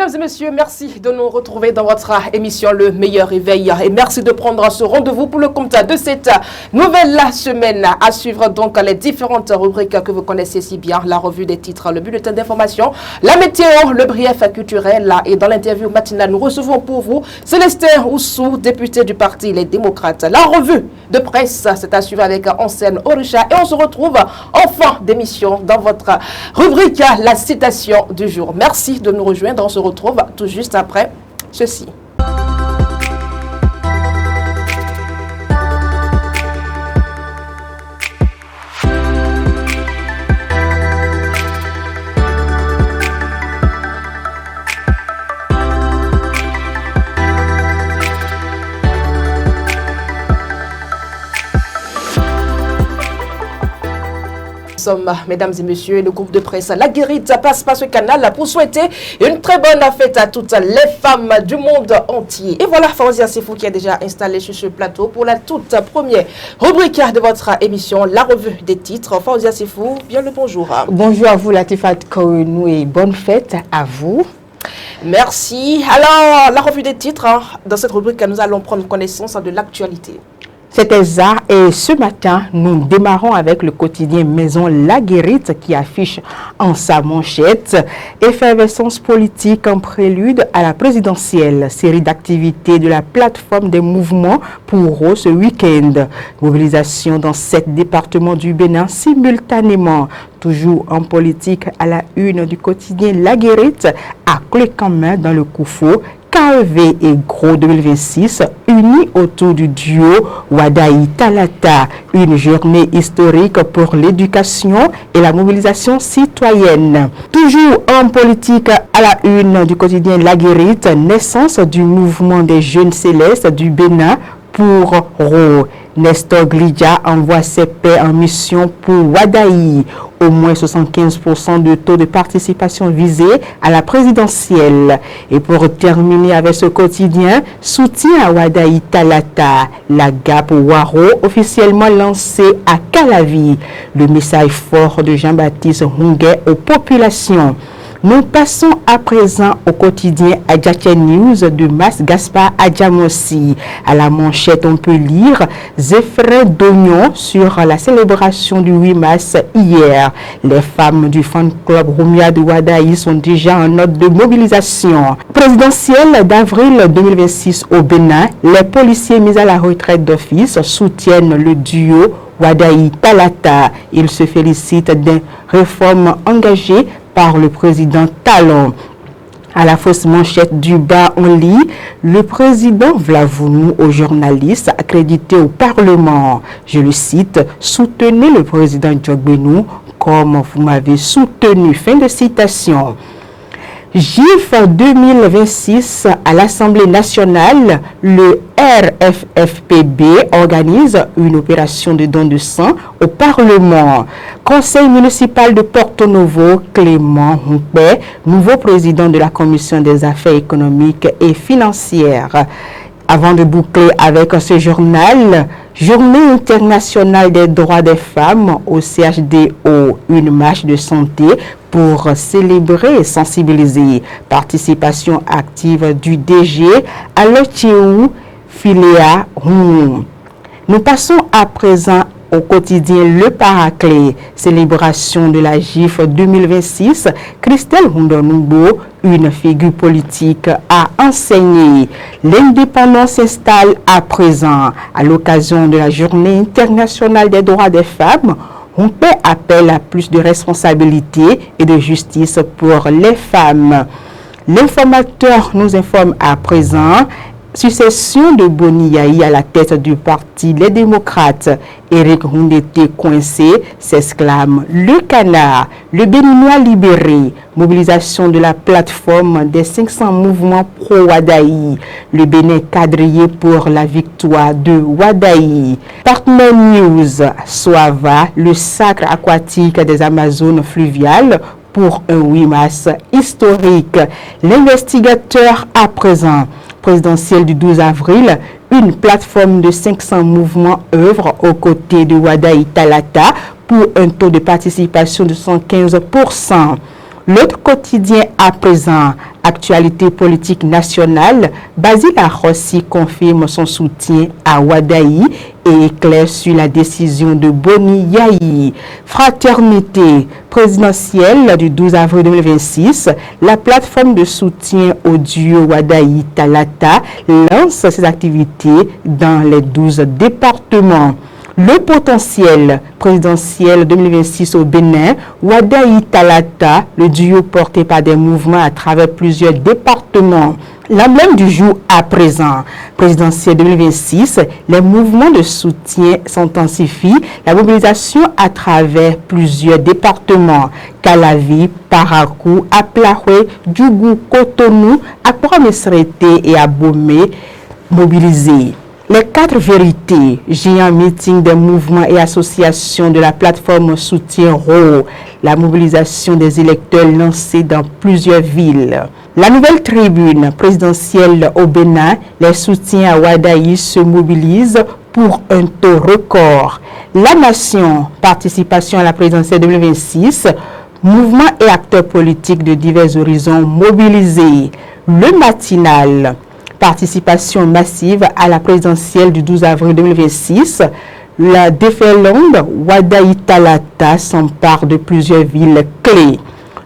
Mesdames et messieurs, merci de nous retrouver dans votre émission Le Meilleur Éveil et merci de prendre ce rendez-vous pour le compte de cette nouvelle semaine. À suivre donc les différentes rubriques que vous connaissez si bien, la revue des titres, le bulletin d'information, la météo, le brief culturel et dans l'interview matinale, nous recevons pour vous Célestin Oussou, député du Parti Les Démocrates. La revue de presse, c'est à suivre avec Ansel Orisha et on se retrouve en fin d'émission dans votre rubrique La citation du jour. Merci de nous rejoindre. On se retrouve tout juste après ceci. Mesdames et messieurs, le groupe de presse La Guérite passe par ce canal pour souhaiter une très bonne fête à toutes les femmes du monde entier. Et voilà Faouzia Sefou qui est déjà installé sur ce plateau pour la toute première rubrique de votre émission, la revue des titres. Faouzia Sefou, bien le bonjour. Bonjour à vous Latifat Kounou et bonne fête à vous. Merci. Alors, la revue des titres, dans cette rubrique, nous allons prendre connaissance de l'actualité. C'est Elsa et ce matin, nous démarrons avec le quotidien Maison La Guérite qui affiche en sa manchette effervescence politique en prélude à la présidentielle. Série d'activités de la plateforme des mouvements pour ce week-end. Mobilisation dans 7 départements du Bénin simultanément. Toujours en politique à la une du quotidien La Guérite, à clé en main dans le Koufo. KEV et Gros 2026 unis autour du duo Wadaï Talata, une journée historique pour l'éducation et la mobilisation citoyenne. Toujours en politique à la une du quotidien La Guérite, naissance du mouvement des jeunes célestes du Bénin pour Ro. Nestor Glidia envoie ses pairs en mission pour Wadaï. Au moins 75% de taux de participation visé à la présidentielle. Et pour terminer avec ce quotidien, soutien à Wadaï Talata, la GAP Waro officiellement lancée à Calavi. Le message fort de Jean-Baptiste Hunguet aux populations. Nous passons à présent au quotidien Adjatia News de Mas Gaspard Adjamossi. À la manchette, on peut lire Zéphyrin d'oignon sur la célébration du 8 mars hier. Les femmes du fan club Rumia de Wadaï sont déjà en note de mobilisation. Présidentielle d'avril 2026 au Bénin, les policiers mis à la retraite d'office soutiennent le duo Wadaï Talata. Ils se félicitent des réformes engagées par le président Talon. À la fausse manchette du bas, on lit le président Vlavounou aux journalistes accrédités au Parlement. Je le cite, soutenez le président Djogbenou comme vous m'avez soutenu. Fin de citation. GIF 2026 à l'Assemblée nationale, le RFFPB organise une opération de don de sang au Parlement. Conseil municipal de Porto Novo, Clément Humpé, nouveau président de la Commission des affaires économiques et financières. Avant de boucler avec ce journal, Journée internationale des droits des femmes au CHDO, une marche de santé pour célébrer et sensibiliser. Participation active du DG à l'Otiou Filéa Roum. Nous passons à présent au quotidien Le Paraclet, célébration de la GIF 2026, Christelle Rondonoubo, une figure politique, a enseigné. L'indépendance s'installe à présent. À l'occasion de la Journée internationale des droits des femmes, on fait appel à plus de responsabilité et de justice pour les femmes. L'informateur nous informe à présent. Succession de Boni Yahi à la tête du parti Les Démocrates. Éric Houndete coincé, s'exclame le canard. Le Béninois libéré. Mobilisation de la plateforme des 500 mouvements pro-Wadaï. Le Bénin quadrillé pour la victoire de Wadaï. Partner News, Soava, le sacre aquatique des Amazones fluviales pour un 8 mars historique. L'investigateur à présent. Présidentielle du 12 avril, une plateforme de 500 mouvements œuvre aux côtés de Wadaï Talata pour un taux de participation de 115%. L'autre quotidien à présent, actualité politique nationale, Basile Arrossi confirme son soutien à Wadayi et éclaire sur la décision de Boni Yayi. Fraternité présidentielle du 12 avril 2026, la plateforme de soutien au duo Wadayi Talata lance ses activités dans les 12 départements. Le potentiel présidentiel 2026 au Bénin, Wadayi Talata, le duo porté par des mouvements à travers plusieurs départements. L'emblème du jour à présent, présidentiel 2026, les mouvements de soutien s'intensifient, la mobilisation à travers plusieurs départements, Calavi, Parakou, Aplahoué, Djougou, Cotonou, Akwa-Mesrete et Abomey mobilisés. Les 4 vérités, géant meeting des mouvements et associations de la plateforme Soutien RO, la mobilisation des électeurs lancée dans plusieurs villes. La nouvelle tribune présidentielle au Bénin, les soutiens à Wadayi se mobilisent pour un taux record. La nation, participation à la présidentielle 2026, mouvements et acteurs politiques de divers horizons mobilisés. Le matinal, participation massive à la présidentielle du 12 avril 2026. La déferlante Wadayi Talata s'empare de plusieurs villes clés.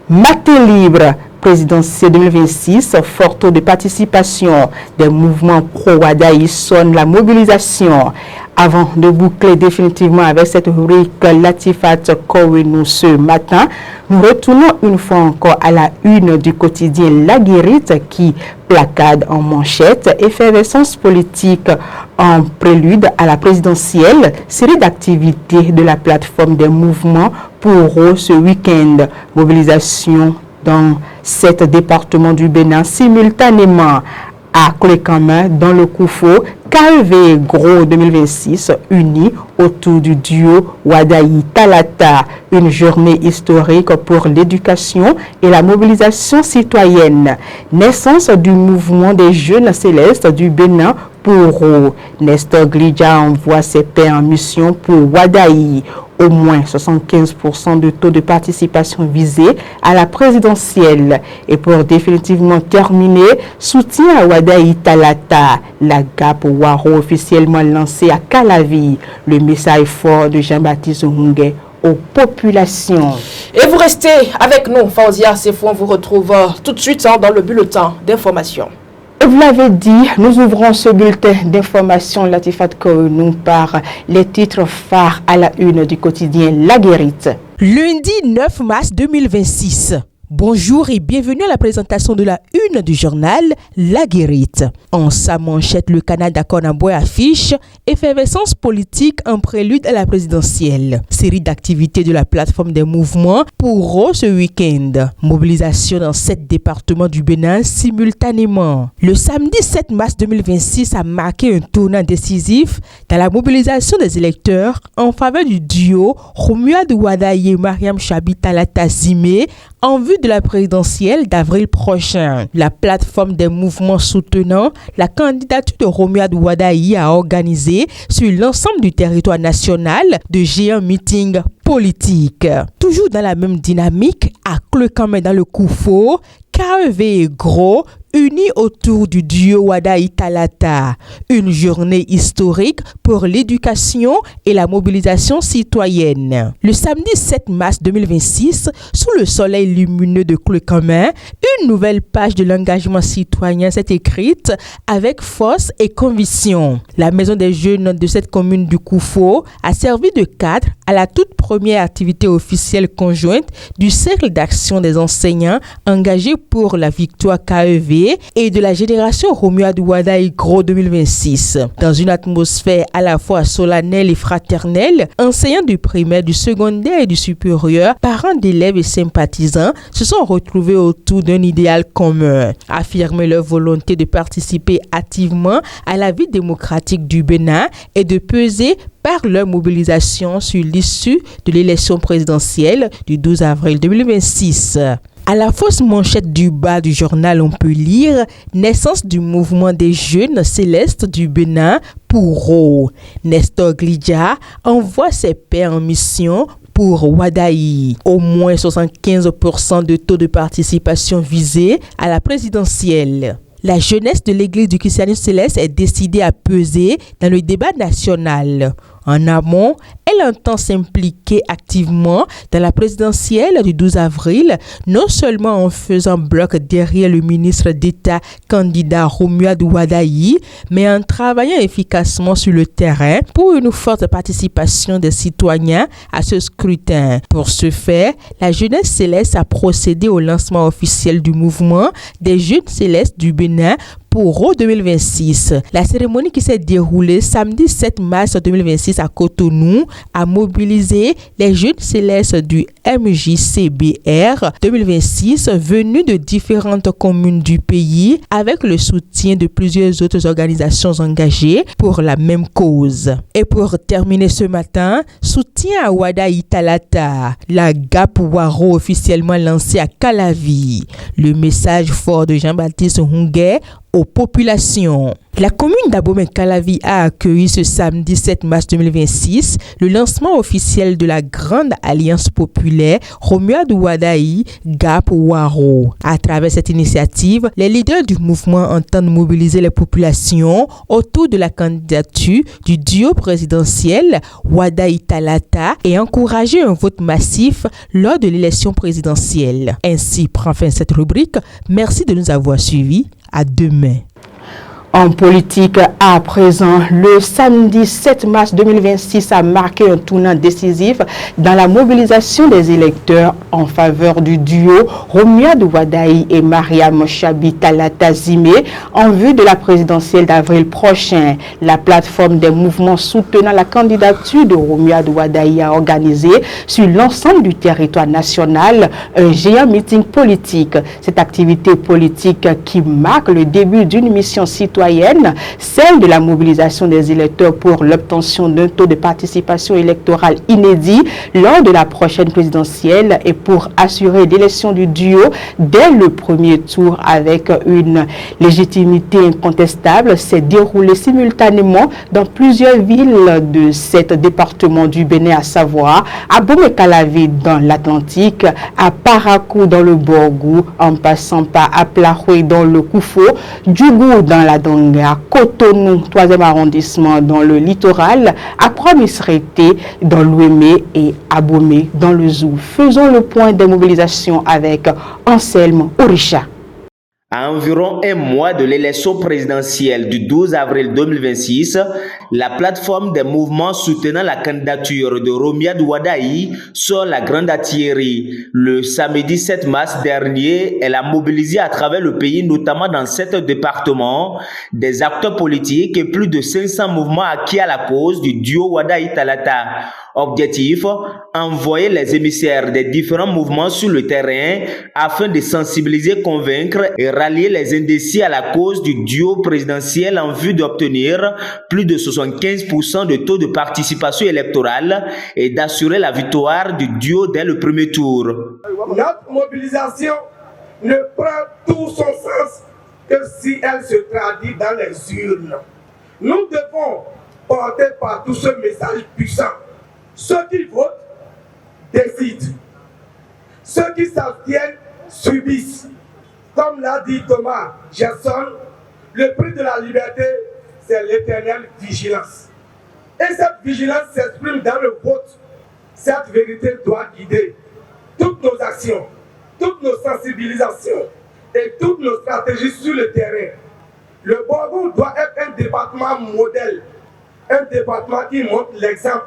Matin libre, présidentielle 2026, fort taux de participation des mouvements pro-Wadayi sonne la mobilisation. Avant de boucler définitivement avec cette rubrique Latifat Kowenu ce matin, nous retournons une fois encore à la une du quotidien La Guérite qui placade en manchette effervescence politique en prélude à la présidentielle, série d'activités de la plateforme des mouvements pour ce week-end. Mobilisation dans 7 départements du Bénin simultanément. À Koulekama, dans le Koufo, KEV Gros 2026, unis autour du duo Wadayi Talata, une journée historique pour l'éducation et la mobilisation citoyenne. Naissance du mouvement des jeunes célestes du Bénin pour Nestor Glidja envoie ses pairs en mission pour Wadayi. Au moins 75% de taux de participation visé à la présidentielle. Et pour définitivement terminer, soutien à Wadayi Talata, la GAP Waro officiellement lancée à Calavi. Le message fort de Jean-Baptiste Hungé aux populations. Et vous restez avec nous, Fauzia Sefou, on vous retrouve tout de suite dans le bulletin d'information. Vous l'avez dit, nous ouvrons ce bulletin d'information Latifat Kowenu par les titres phares à la une du quotidien La Guérite. Lundi 9 mars 2026. Bonjour et bienvenue à la présentation de la une du journal La Guérite. En sa manchette, le Canada Konamboy affiche effervescence politique en prélude à la présidentielle. Série d'activités de la plateforme des mouvements pour ce week-end. Mobilisation dans 7 départements du Bénin simultanément. Le samedi 7 mars 2026 a marqué un tournant décisif dans la mobilisation des électeurs en faveur du duo Romuald Wadayi et Mariam Chabi Talata Zimé en vue de la présidentielle d'avril prochain. La plateforme des mouvements soutenant la candidature de Romuald Wadayi a organisé sur l'ensemble du territoire national de géants meetings politiques. Toujours dans la même dynamique, à Koulekama dans le Koufo, KEV et Gros unis autour du duo Wadayi Talata. Une journée historique pour l'éducation et la mobilisation citoyenne. Le samedi 7 mars 2026, sous le soleil lumineux de Koulekama, une nouvelle page de l'engagement citoyen s'est écrite avec force et conviction. La maison des jeunes de cette commune du Koufo a servi de cadre à la toute première activité officielle conjointe du cercle d'action des enseignants engagés pour la victoire KEV et de la génération Romuald Wadayi Gros 2026. Dans une atmosphère à la fois solennelle et fraternelle, enseignants du primaire, du secondaire et du supérieur, parents d'élèves et sympathisants se sont retrouvés autour d'un idéal commun, affirmer leur volonté de participer activement à la vie démocratique du Bénin et de peser par leur mobilisation sur l'issue de l'élection présidentielle du 12 avril 2026. À la fausse manchette du bas du journal, on peut lire « Naissance du mouvement des jeunes célestes du Bénin pour Nestor Glidja envoie ses pairs en mission pour Wadaï. Au moins 75% de taux de participation visé à la présidentielle. La jeunesse de l'Église du christianisme céleste est décidée à peser dans le débat national. En amont, elle entend s'impliquer activement dans la présidentielle du 12 avril, non seulement en faisant bloc derrière le ministre d'État candidat Romuald Wadaï, mais en travaillant efficacement sur le terrain pour une forte participation des citoyens à ce scrutin. Pour ce faire, la jeunesse céleste a procédé au lancement officiel du mouvement des jeunes célestes du Bénin pour 2026. La cérémonie qui s'est déroulée samedi 7 mars 2026 à Cotonou a mobilisé les jeunes célestes du MJCBR 2026 venus de différentes communes du pays avec le soutien de plusieurs autres organisations engagées pour la même cause. Et pour terminer ce matin, soutien à Wadaï Talata, la GAP Waro officiellement lancée à Calavi. Le message fort de Jean-Baptiste Hunguet aux populations. La commune d'Abomey-Calavi a accueilli ce samedi 7 mars 2026 le lancement officiel de la Grande Alliance Populaire Romuald Wadaï GAP Waro. À travers cette initiative, les leaders du mouvement entendent mobiliser les populations autour de la candidature du duo présidentiel Wadaï Talata et encourager un vote massif lors de l'élection présidentielle. Ainsi prend fin cette rubrique. Merci de nous avoir suivis. À demain. En politique, à présent, le samedi 7 mars 2026 a marqué un tournant décisif dans la mobilisation des électeurs en faveur du duo Romuald Wadaï et Mariam Chabi Talata Zimé en vue de la présidentielle d'avril prochain. La plateforme des mouvements soutenant la candidature de Romuald Wadaï a organisé sur l'ensemble du territoire national un géant meeting politique. Cette activité politique qui marque le début d'une mission citoyenne, celle de la mobilisation des électeurs pour l'obtention d'un taux de participation électorale inédit lors de la prochaine présidentielle et pour assurer l'élection du duo dès le premier tour avec une légitimité incontestable, s'est déroulée simultanément dans plusieurs villes de cet département du Bénin, à savoir à Abomey-Calavi dans l'Atlantique, à Parakou dans le Borgou, en passant par Aplahoui dans le Koufo, Djougou dans la à Cotonou, 3e arrondissement dans le littoral, à Croix-Misrété dans l'Ouémé et à Abomey dans le Zou. Faisons le point des mobilisations avec Anselme Orisha. À environ un mois de l'élection présidentielle du 12 avril 2026, la plateforme des mouvements soutenant la candidature de Romuald Wadaï sort la grande artillerie. Le samedi 7 mars dernier, elle a mobilisé à travers le pays, notamment dans 7 départements, des acteurs politiques et plus de 500 mouvements acquis à la cause du duo Wadaï Talata. Objectif, envoyer les émissaires des différents mouvements sur le terrain afin de sensibiliser, convaincre et rallier les indécis à la cause du duo présidentiel en vue d'obtenir plus de 75% de taux de participation électorale et d'assurer la victoire du duo dès le premier tour. Notre mobilisation ne prend tout son sens que si elle se traduit dans les urnes. Nous devons porter partout ce message puissant. Ceux qui votent décident. Ceux qui s'abstiennent subissent. Comme l'a dit Thomas Gerson, le prix de la liberté, c'est l'éternelle vigilance. Et cette vigilance s'exprime dans le vote. Cette vérité doit guider toutes nos actions, toutes nos sensibilisations et toutes nos stratégies sur le terrain. Le Borgou doit être un département modèle, un département qui montre l'exemple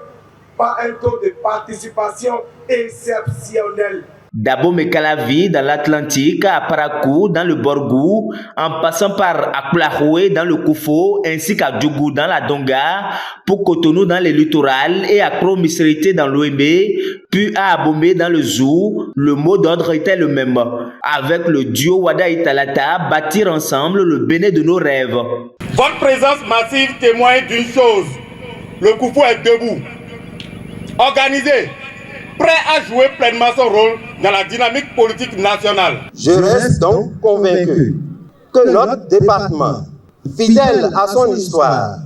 par un taux de participation exceptionnel. D'Abomey-Calavi dans l'Atlantique, à Parakou dans le Borgou, en passant par Aplahoui dans le Koufo, ainsi qu'à Djougou dans la Donga, pour Cotonou dans le littoral et à Croix-Misrété dans l'Ouémé, puis à Abomey dans le Zou, le mot d'ordre était le même. Avec le duo Wadaï Talata, bâtir ensemble le Bénin de nos rêves. Votre présence massive témoigne d'une chose. Le Koufo est debout, organisé, prêt à jouer pleinement son rôle dans la dynamique politique nationale. Je reste donc convaincu que notre département, fidèle à son histoire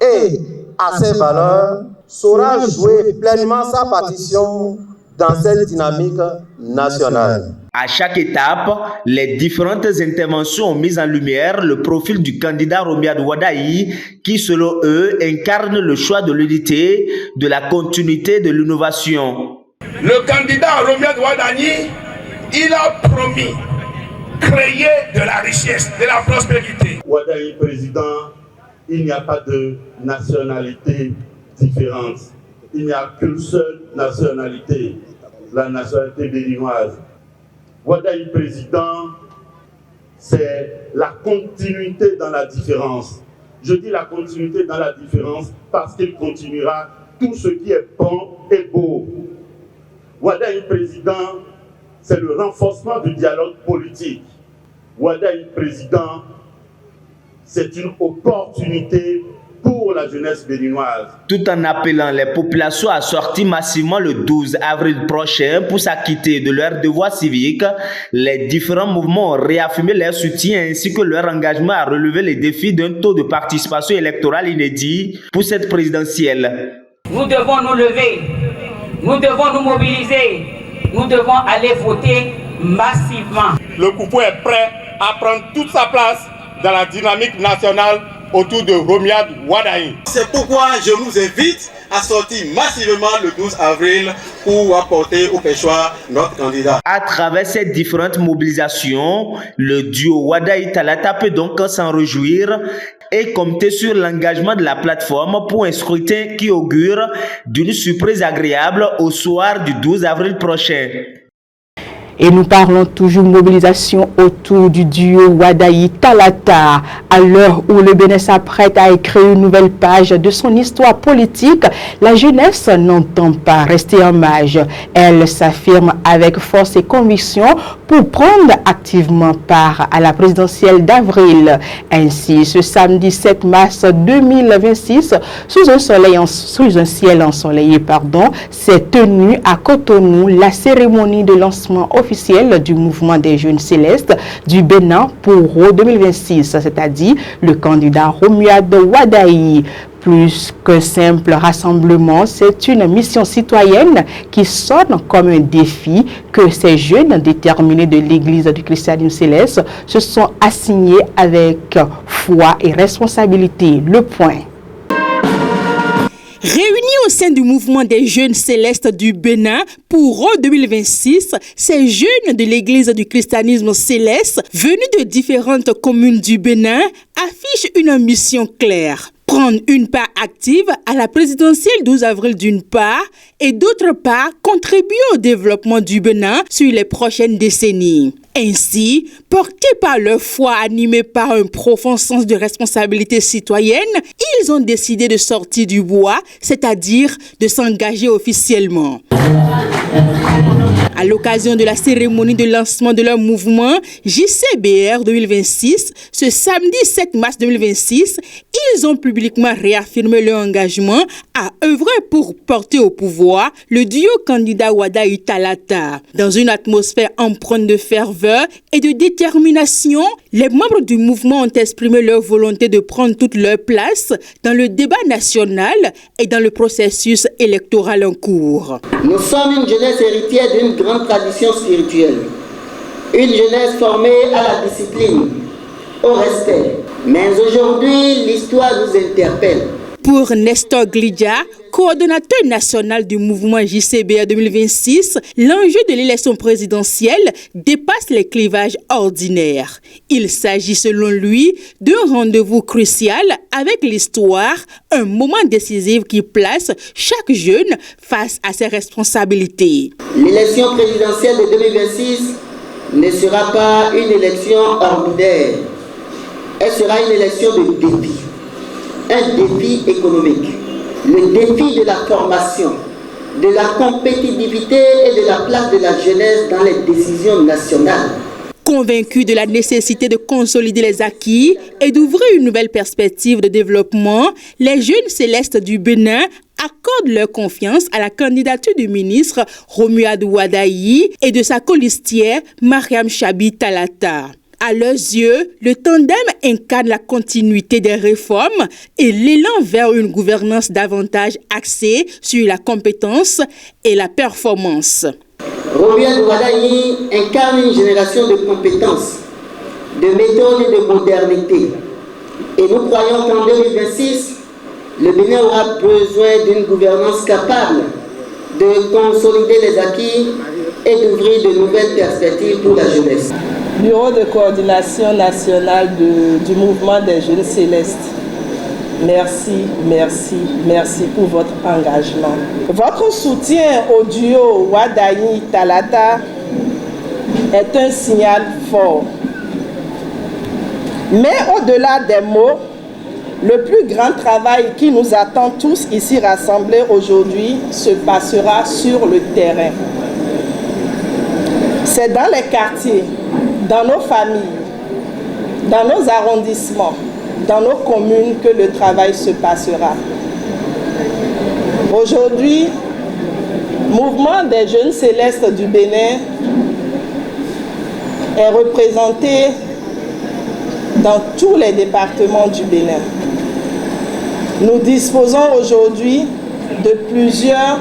et à ses valeurs, saura jouer pleinement sa partition dans cette dynamique nationale. À chaque étape, les différentes interventions ont mis en lumière le profil du candidat Romuald Wadayi qui, selon eux, incarne le choix de l'unité, de la continuité, de l'innovation. Le candidat Romuald Wadayi, il a promis créer de la richesse, de la prospérité. Wadayi président, il n'y a pas de nationalité différente. Il n'y a qu'une seule nationalité, la nationalité béninoise. Wadayi président, c'est la continuité dans la différence. Je dis la continuité dans la différence parce qu'il continuera tout ce qui est bon et beau. Wadayi président, c'est le renforcement du dialogue politique. Wadayi président, c'est une opportunité pour la jeunesse béninoise. Tout en appelant les populations à sortir massivement le 12 avril prochain pour s'acquitter de leurs devoirs civiques, les différents mouvements ont réaffirmé leur soutien ainsi que leur engagement à relever les défis d'un taux de participation électorale inédit pour cette présidentielle. Nous devons nous lever, nous devons nous mobiliser, nous devons aller voter massivement. Le Koufou est prêt à prendre toute sa place dans la dynamique nationale autour de Romuald Wadayi. C'est pourquoi je vous invite à sortir massivement le 12 avril pour apporter au Péchoir notre candidat. À travers ces différentes mobilisations, le duo Wadayi-Talata peut donc s'en réjouir et compter sur l'engagement de la plateforme pour un scrutin qui augure d'une surprise agréable au soir du 12 avril prochain. Et nous parlons toujours mobilisation autour du duo Wadayi-Talata. À l'heure où le Bénin s'apprête à écrire une nouvelle page de son histoire politique, la jeunesse n'entend pas rester en marge. Elle s'affirme avec force et conviction pour prendre activement part à la présidentielle d'avril. Ainsi, ce samedi 7 mars 2026, sous un ciel ensoleillé, s'est tenue à Cotonou la cérémonie de lancement officiel du mouvement des jeunes célestes du Bénin pour 2026, c'est-à-dire le candidat Romuald Wadayi. Plus qu'un simple rassemblement, c'est une mission citoyenne qui sonne comme un défi que ces jeunes déterminés de l'Église du christianisme céleste se sont assignés avec foi et responsabilité. Le point. Réunis au sein du mouvement des jeunes célestes du Bénin pour 2026, ces jeunes de l'Église du christianisme céleste venus de différentes communes du Bénin affichent une mission claire. Prendre une part active à la présidentielle 12 avril d'une part et d'autre part contribuer au développement du Bénin sur les prochaines décennies. Ainsi, portés par leur foi, animés par un profond sens de responsabilité citoyenne, ils ont décidé de sortir du bois, c'est-à-dire de s'engager officiellement. À l'occasion de la cérémonie de lancement de leur mouvement JCBR 2026, ce samedi 7 mars 2026, ils ont publiquement réaffirmé leur engagement à œuvrer pour porter au pouvoir le duo candidat Wadayi-Talata. Dans une atmosphère empreinte de ferveur et de détermination, les membres du mouvement ont exprimé leur volonté de prendre toute leur place dans le débat national et dans le processus électoral en cours. Nous sommes une jeunesse héritière d'une grande tradition spirituelle, une jeunesse formée à la discipline, au respect. Mais aujourd'hui, l'histoire nous interpelle. Pour Nestor Glidja, coordonnateur national du mouvement JCBR 2026, l'enjeu de l'élection présidentielle dépasse les clivages ordinaires. Il s'agit selon lui d'un rendez-vous crucial avec l'histoire, un moment décisif qui place chaque jeune face à ses responsabilités. L'élection présidentielle de 2026 ne sera pas une élection ordinaire. Elle sera une élection de défi. Un défi économique, le défi de la formation, de la compétitivité et de la place de la jeunesse dans les décisions nationales. Convaincus de la nécessité de consolider les acquis et d'ouvrir une nouvelle perspective de développement, les jeunes célestes du Bénin accordent leur confiance à la candidature du ministre Romuald Wadayi et de sa colistière Mariam Chabi Talata. À leurs yeux, le tandem incarne la continuité des réformes et l'élan vers une gouvernance davantage axée sur la compétence et la performance. Romuald Wadayi incarne une génération de compétences, de méthodes et de modernité. Et nous croyons qu'en 2026, le Bénin aura besoin d'une gouvernance capable de consolider les acquis et d'ouvrir de nouvelles perspectives pour la jeunesse. Bureau de coordination nationale du mouvement des jeunes célestes. Merci, merci, merci pour votre engagement. Votre soutien au duo Wadayi-Talata est un signal fort. Mais au-delà des mots, le plus grand travail qui nous attend tous ici rassemblés aujourd'hui se passera sur le terrain. C'est dans les quartiers, dans nos familles, dans nos arrondissements, dans nos communes que le travail se passera. Aujourd'hui, Mouvement des jeunes célestes du Bénin est représenté dans tous les départements du Bénin. Nous disposons aujourd'hui de plusieurs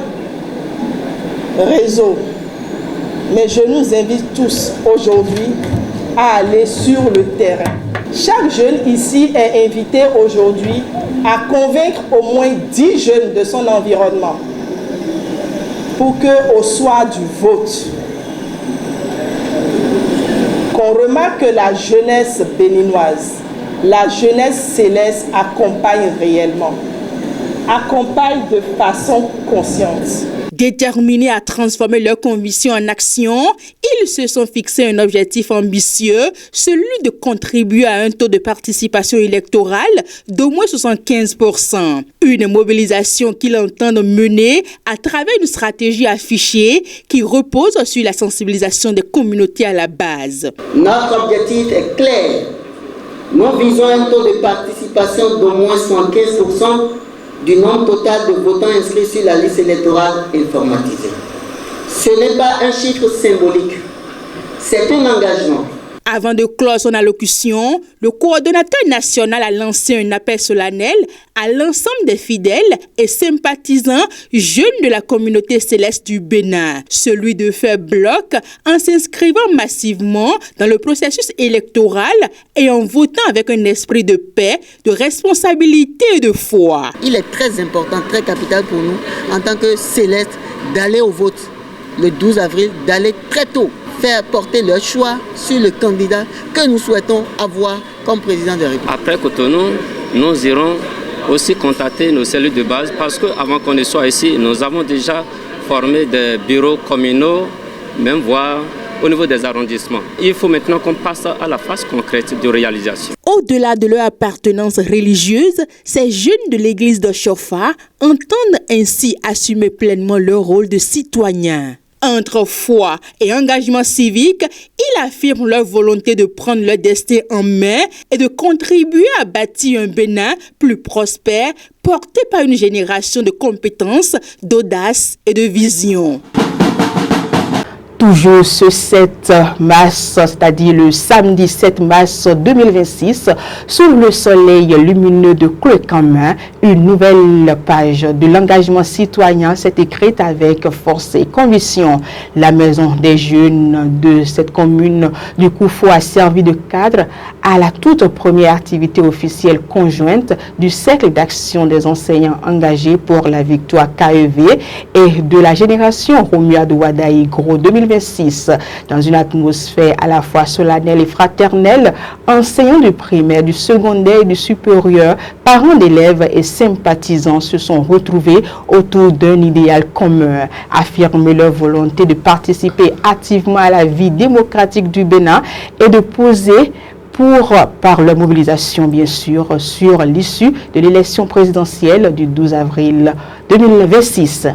réseaux, mais je nous invite tous aujourd'hui à aller sur le terrain. Chaque jeune ici est invité aujourd'hui à convaincre au moins 10 jeunes de son environnement pour qu'au soir du vote, qu'on remarque que la jeunesse béninoise, la jeunesse céleste accompagne réellement, accompagne de façon consciente. Déterminés à transformer leurs convictions en action, ils se sont fixés un objectif ambitieux, celui de contribuer à un taux de participation électorale d'au moins 75%. Une mobilisation qu'ils entendent mener à travers une stratégie affichée qui repose sur la sensibilisation des communautés à la base. Notre objectif est clair. Nous visons un taux de participation d'au moins 75% du nombre total de votants inscrits sur la liste électorale informatisée. Ce n'est pas un chiffre symbolique, c'est un engagement. Avant de clore son allocution, le coordonnateur national a lancé un appel solennel à l'ensemble des fidèles et sympathisants jeunes de la communauté céleste du Bénin, celui de faire bloc en s'inscrivant massivement dans le processus électoral et en votant avec un esprit de paix, de responsabilité et de foi. Il est très important, très capital pour nous, en tant que céleste, d'aller au vote le 12 avril, d'aller très tôt faire porter leur choix sur le candidat que nous souhaitons avoir comme président de la République. Après Cotonou, nous irons aussi contacter nos cellules de base parce qu'avant qu'on ne soit ici, nous avons déjà formé des bureaux communaux, même voire au niveau des arrondissements. Il faut maintenant qu'on passe à la phase concrète de réalisation. Au-delà de leur appartenance religieuse, ces jeunes de l'église de Chofa entendent ainsi assumer pleinement leur rôle de citoyens. Entre foi et engagement civique, ils affirment leur volonté de prendre leur destin en main et de contribuer à bâtir un Bénin plus prospère, porté par une génération de compétences, d'audace et de vision. Toujours ce 7 mars, c'est-à-dire le samedi 7 mars 2026, sous le soleil lumineux de Clec en main, une nouvelle page de l'engagement citoyen s'est écrite avec force et conviction. La maison des jeunes de cette commune du Koufou a servi de cadre à la toute première activité officielle conjointe du cercle d'action des enseignants engagés pour la victoire KEV et de la génération Romuald Wadayi Gros 2026. Dans une atmosphère à la fois solennelle et fraternelle, enseignants du primaire, du secondaire et du supérieur, parents d'élèves et sympathisants se sont retrouvés autour d'un idéal commun, affirmer leur volonté de participer activement à la vie démocratique du Bénin et de poser par leur mobilisation, bien sûr, sur l'issue de l'élection présidentielle du 12 avril 2026.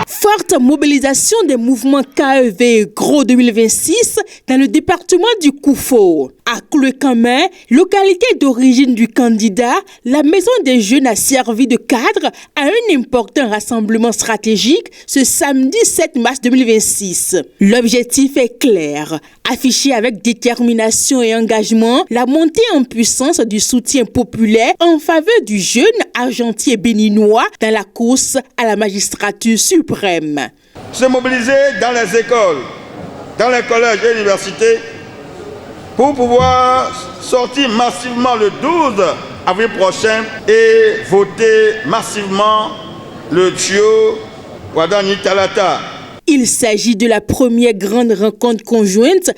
Fort forte mobilisation des mouvements KEV Gros 2026 dans le département du Koufo. À Cloué-Camin, localité d'origine du candidat, la Maison des Jeunes a servi de cadre à un important rassemblement stratégique ce samedi 7 mars 2026. L'objectif est clair, afficher avec détermination et engagement la montée en puissance du soutien populaire en faveur du jeune argentier béninois dans la course à la magistrature suprême. Se mobiliser dans les écoles, dans les collèges et universités pour pouvoir sortir massivement le 12 avril prochain et voter massivement le duo Wadani Talata. Il s'agit de la première grande rencontre conjointe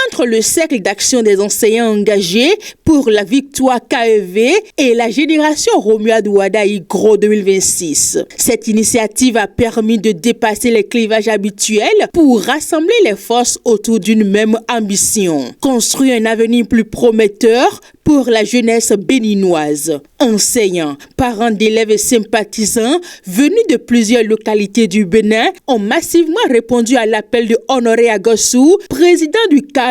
entre le Cercle d'action des enseignants engagés pour la victoire KEV et la génération Romuald Wadayi Gros 2026. Cette initiative a permis de dépasser les clivages habituels pour rassembler les forces autour d'une même ambition. Construire un avenir plus prometteur pour la jeunesse béninoise. Enseignants, parents d'élèves et sympathisants venus de plusieurs localités du Bénin ont massivement répondu à l'appel de Honoré Agossou, président du KEV,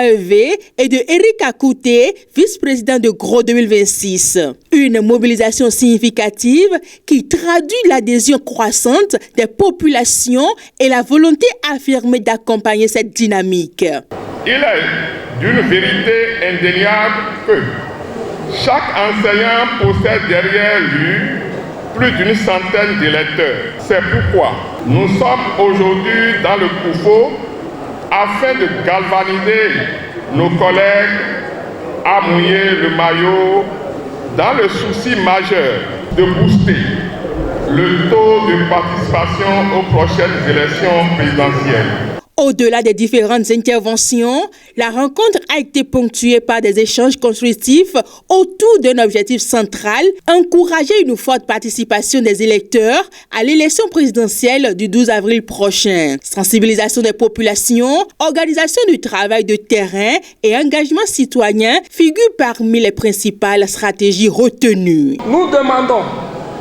et de Eric Akouté, vice-président de Gros 2026. Une mobilisation significative qui traduit l'adhésion croissante des populations et la volonté affirmée d'accompagner cette dynamique. Il est d'une vérité indéniable que chaque enseignant possède derrière lui plus d'une centaine d'électeurs. C'est pourquoi nous sommes aujourd'hui dans le Koufo afin de galvaniser nos collègues à mouiller le maillot dans le souci majeur de booster le taux de participation aux prochaines élections présidentielles. Au-delà des différentes interventions, la rencontre a été ponctuée par des échanges constructifs autour d'un objectif central, encourager une forte participation des électeurs à l'élection présidentielle du 12 avril prochain. Sensibilisation des populations, organisation du travail de terrain et engagement citoyen figurent parmi les principales stratégies retenues. Nous demandons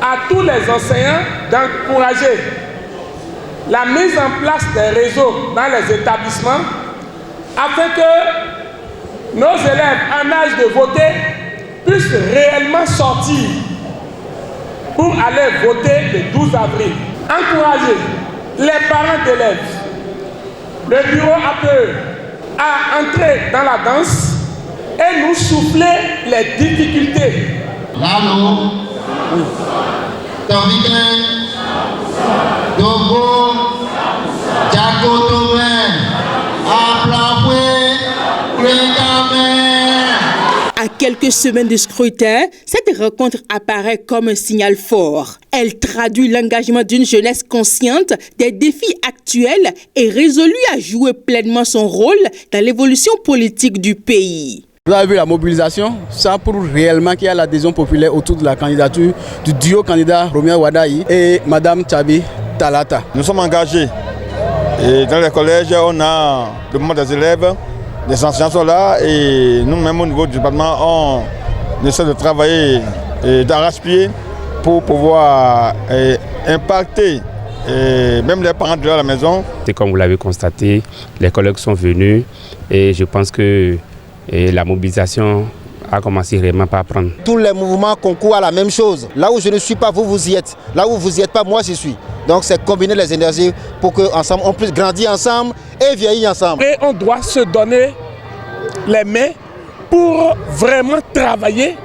à tous les enseignants d'encourager la mise en place des réseaux dans les établissements afin que nos élèves en âge de voter puissent réellement sortir pour aller voter le 12 avril. Encourager les parents d'élèves, le bureau APE à entrer dans la danse et nous souffler les difficultés. À quelques semaines de scrutin, cette rencontre apparaît comme un signal fort. Elle traduit l'engagement d'une jeunesse consciente des défis actuels et résolue à jouer pleinement son rôle dans l'évolution politique du pays. Vous avez vu la mobilisation, ça prouve réellement qu'il y a l'adhésion populaire autour de la candidature du duo candidat Romuald Wadayi et Madame Tchabi Talata. Nous sommes engagés et dans les collèges, on a le mouvement des élèves, les enseignants sont là et nous-mêmes au niveau du département, on essaie de travailler et d'arrache-pied pour pouvoir impacter même les parents de la maison. Et comme vous l'avez constaté, les collègues sont venus et je pense que la mobilisation a commencé réellement par prendre. Tous les mouvements concourent à la même chose. Là où je ne suis pas, vous y êtes. Là où vous n'y êtes pas, moi j'y suis. Donc c'est combiner les énergies pour qu'ensemble on puisse grandir ensemble et vieillir ensemble. Et on doit se donner les mains pour vraiment travailler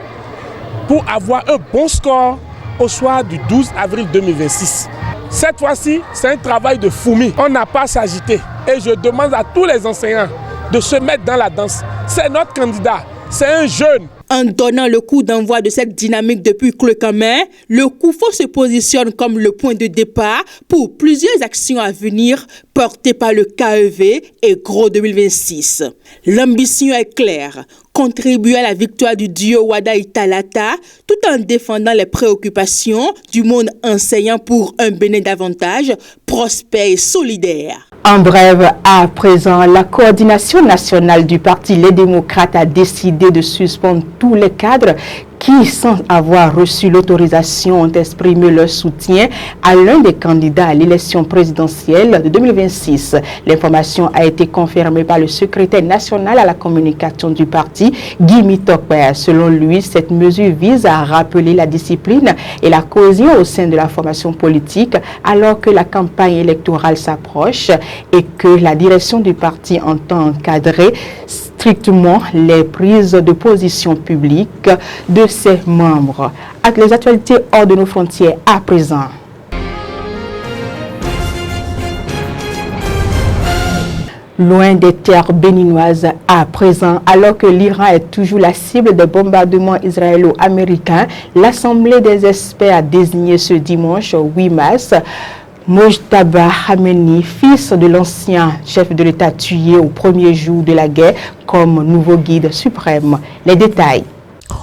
pour avoir un bon score au soir du 12 avril 2026. Cette fois-ci, c'est un travail de fourmi. On n'a pas à s'agiter. Et je demande à tous les enseignants de se mettre dans la danse. C'est notre candidat, c'est un jeune. En donnant le coup d'envoi de cette dynamique depuis Cloué-Camin, le Koufo se positionne comme le point de départ pour plusieurs actions à venir portées par le KEV et Gros 2026. L'ambition est claire, contribuer à la victoire du duo Wadayi Talata tout en défendant les préoccupations du monde enseignant pour un Bénin davantage prospère et solidaire. En bref, à présent, la coordination nationale du Parti Les Démocrates a décidé de suspendre tous les cadres qui, sans avoir reçu l'autorisation, ont exprimé leur soutien à l'un des candidats à l'élection présidentielle de 2026. L'information a été confirmée par le secrétaire national à la communication du parti, Guy Mitokwe. Selon lui, cette mesure vise à rappeler la discipline et la cohésion au sein de la formation politique alors que la campagne électorale s'approche et que la direction du parti entend encadrer strictement les prises de position publiques de ses membres. Les actualités hors de nos frontières à présent. Loin des terres béninoises à présent, alors que l'Iran est toujours la cible des bombardements israélo-américains, l'Assemblée des experts a désigné ce dimanche 8 mars Mojtaba Khamenei, fils de l'ancien chef de l'État tué au premier jour de la guerre, comme nouveau guide suprême. Les détails.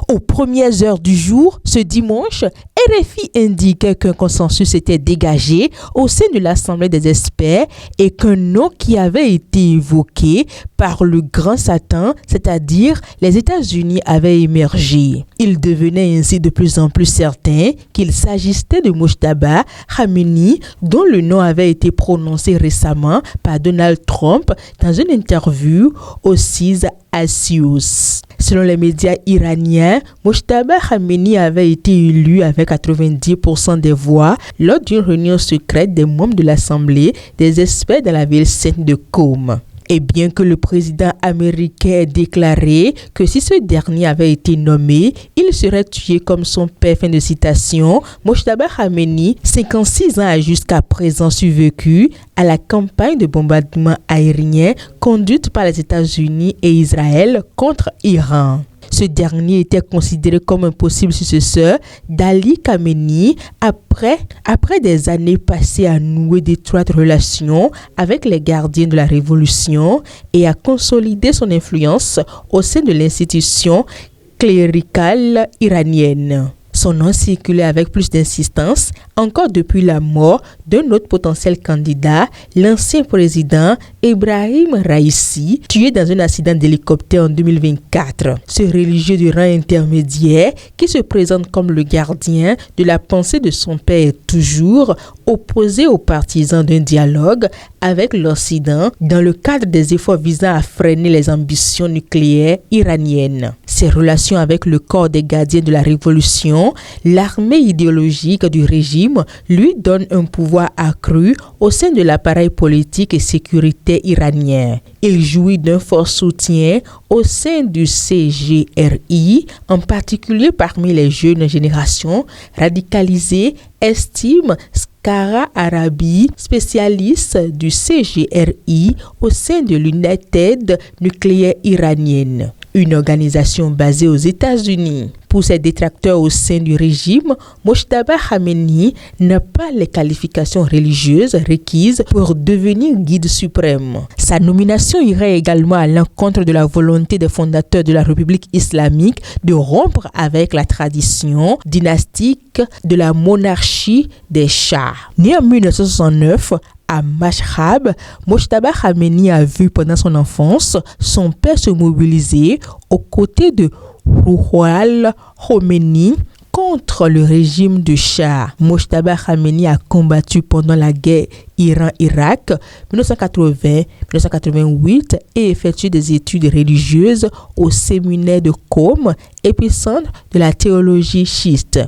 Aux premières heures du jour, ce dimanche, RFI indique qu'un consensus était dégagé au sein de l'Assemblée des experts et qu'un nom qui avait été évoqué par le grand Satan, c'est-à-dire les États-Unis, avait émergé. Il devenait ainsi de plus en plus certain qu'il s'agissait de Mojtaba Khamenei, dont le nom avait été prononcé récemment par Donald Trump dans une interview au CIS Axios. Selon les médias iraniens, Mojtaba Khamenei avait été élu avec 90% des voix lors d'une réunion secrète des membres de l'Assemblée des experts dans la ville sainte de Qom. Et bien que le président américain ait déclaré que si ce dernier avait été nommé, il serait tué comme son père, fin de citation, Mojtaba Khamenei, 56 ans, a jusqu'à présent survécu à la campagne de bombardement aérien conduite par les États-Unis et Israël contre Iran. Ce dernier était considéré comme un possible successeur d'Ali Khamenei après des années passées à nouer d'étroites relations avec les gardiens de la révolution et à consolider son influence au sein de l'institution cléricale iranienne. Son nom circulait avec plus d'insistance encore depuis la mort d'un autre potentiel candidat, l'ancien président Ebrahim Raïssi, tué dans un accident d'hélicoptère en 2024. Ce religieux du rang intermédiaire, qui se présente comme le gardien de la pensée de son père, est toujours opposé aux partisans d'un dialogue avec l'Occident dans le cadre des efforts visant à freiner les ambitions nucléaires iraniennes. Ses relations avec le corps des gardiens de la révolution, l'armée idéologique du régime, lui donnent un pouvoir accru au sein de l'appareil politique et sécuritaire iranien. Il jouit d'un fort soutien au sein du CGRI, en particulier parmi les jeunes générations radicalisées, estime Skara Arabi, spécialiste du CGRI au sein de l'United nucléaire iranienne, une organisation basée aux États-Unis. Pour ses détracteurs au sein du régime, Mojtaba Khamenei n'a pas les qualifications religieuses requises pour devenir guide suprême. Sa nomination irait également à l'encontre de la volonté des fondateurs de la République islamique de rompre avec la tradition dynastique de la monarchie des Shahs. Né en 1969, à Mashhad, Mojtaba Khamenei a vu pendant son enfance son père se mobiliser aux côtés de Rouhal Khomeini contre le régime de Shah. Mojtaba Khamenei a combattu pendant la guerre Iran-Irak 1980-1988 et effectué des études religieuses au séminaire de Qom, épicentre de la théologie chiite.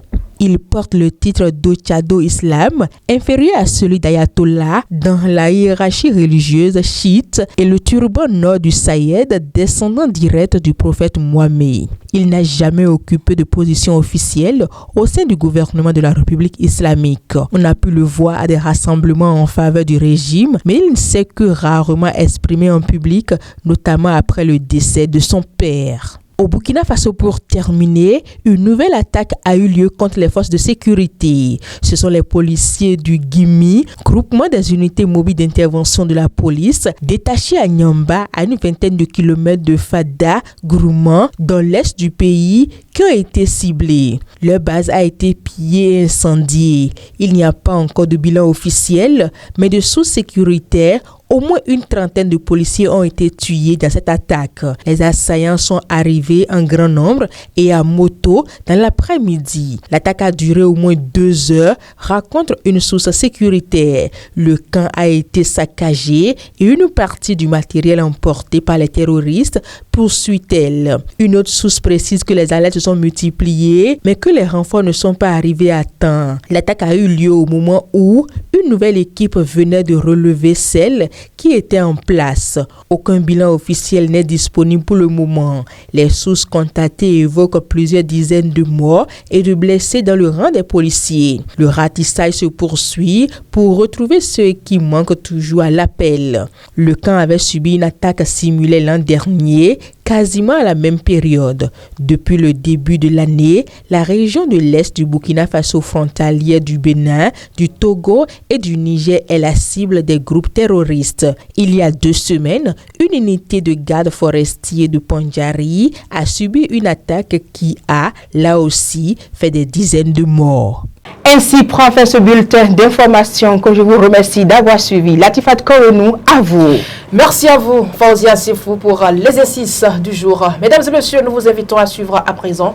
Il porte le titre d'Ochado Islam, inférieur à celui d'Ayatollah dans la hiérarchie religieuse chiite, et le turban nord du Sayed, descendant direct du prophète Mohammed. Il n'a jamais occupé de position officielle au sein du gouvernement de la République islamique. On a pu le voir à des rassemblements en faveur du régime, mais il ne s'est que rarement exprimé en public, notamment après le décès de son père. Au Burkina Faso, pour terminer, une nouvelle attaque a eu lieu contre les forces de sécurité. Ce sont les policiers du GIMI, groupement des unités mobiles d'intervention de la police, détachés à Nyamba, à une vingtaine de kilomètres de Fada, Grouman, dans l'est du pays, qui ont été ciblés. Leur base a été pillée et incendiée. Il n'y a pas encore de bilan officiel, mais des sources sécuritaires Au moins une trentaine de policiers ont été tués dans cette attaque. Les assaillants sont arrivés en grand nombre et à moto dans l'après-midi. L'attaque a duré au moins 2 heures, raconte une source sécuritaire. Le camp a été saccagé et une partie du matériel emporté par les terroristes, poursuit-elle. Une autre source précise que les alertes se sont multipliées, mais que les renforts ne sont pas arrivés à temps. L'attaque a eu lieu au moment où une nouvelle équipe venait de relever celle qui était en place. Aucun bilan officiel n'est disponible pour le moment. Les sources contactées évoquent plusieurs dizaines de morts et de blessés dans le rang des policiers. Le ratissage se poursuit pour retrouver ceux qui manquent toujours à l'appel. Le camp avait subi une attaque simulée l'an dernier, quasiment à la même période. Depuis le début de l'année, la région de l'Est du Burkina Faso frontalière du Bénin, du Togo et du Niger est la cible des groupes terroristes. Il y a 2 semaines, une unité de garde forestier de Pandjari a subi une attaque qui a, là aussi, fait des dizaines de morts. Ainsi prend fin ce bulletin d'information que je vous remercie d'avoir suivi. Latifat Koronou, à vous. Merci à vous, Fauzia Sifou, pour l'exercice du jour. Mesdames et messieurs, nous vous invitons à suivre à présent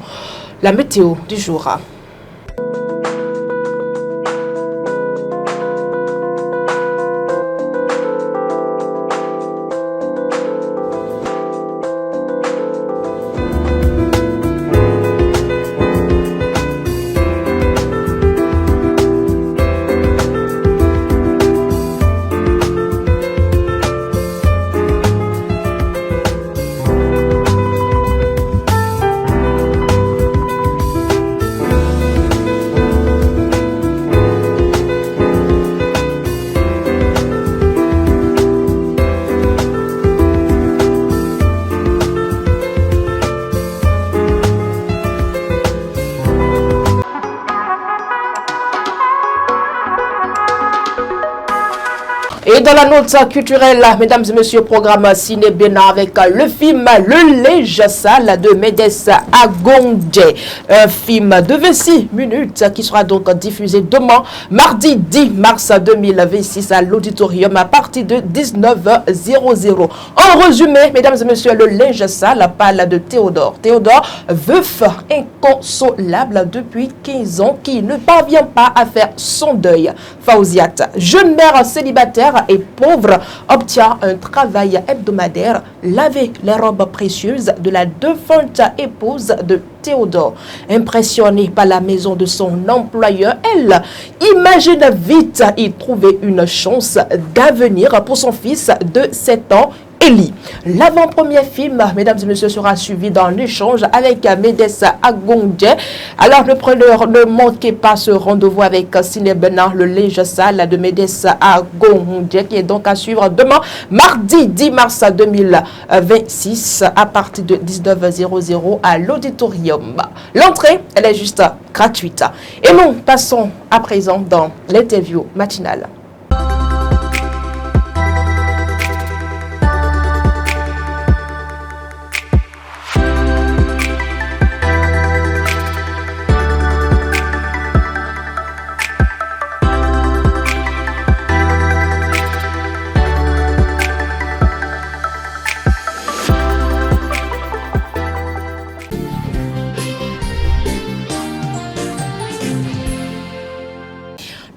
la météo du jour. Et dans la note culturelle, mesdames et messieurs, programme Ciné Bénin avec le film Le Linge Sale de Médès Agongé. Un film de 26 minutes qui sera donc diffusé demain, mardi 10 mars 2026 à l'auditorium à partir de 19h00. En résumé, mesdames et messieurs, Le Linge Sale parle de Théodore. Théodore, veuf inconsolable depuis 15 ans qui ne parvient pas à faire son deuil. Fauziat, jeune mère célibataire et pauvre, obtient un travail hebdomadaire, laver les robes précieuses de la défunte épouse de Théodore. Impressionnée par la maison de son employeur, elle imagine vite y trouver une chance d'avenir pour son fils de 7 ans, Eli. L'avant-premier film, mesdames et messieurs, sera suivi dans l'échange avec Médès Agongé. Alors, ne manquez pas ce rendez-vous avec Ciné Bénin, Le Linge Sale de Médès Agongé, qui est donc à suivre demain, mardi 10 mars 2026, à partir de 19h00 à l'auditorium. L'entrée, elle est juste gratuite. Et nous passons à présent dans l'interview matinale.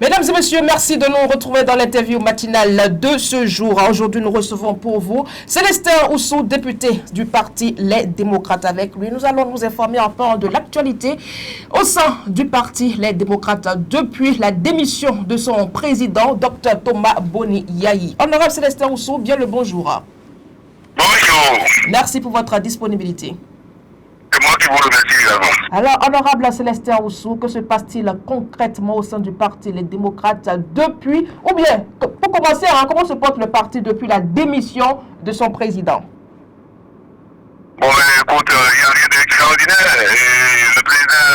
Mesdames et messieurs, merci de nous retrouver dans l'interview matinale de ce jour. Aujourd'hui, nous recevons pour vous Célestin Oussou, député du parti Les Démocrates. Avec lui, nous allons nous informer un peu de l'actualité au sein du parti Les Démocrates depuis la démission de son président, Dr Thomas Boni Yayi. Honorable Célestin Oussou, bien le bonjour. Bonjour. Merci pour votre disponibilité. C'est moi qui vous remercie également. Alors, honorable Célestin Oussou, que se passe-t-il concrètement au sein du parti Les Démocrates depuis, ou bien, pour commencer, comment se porte le parti depuis la démission de son président? Bon, écoute, il n'y a rien d'extraordinaire. Le président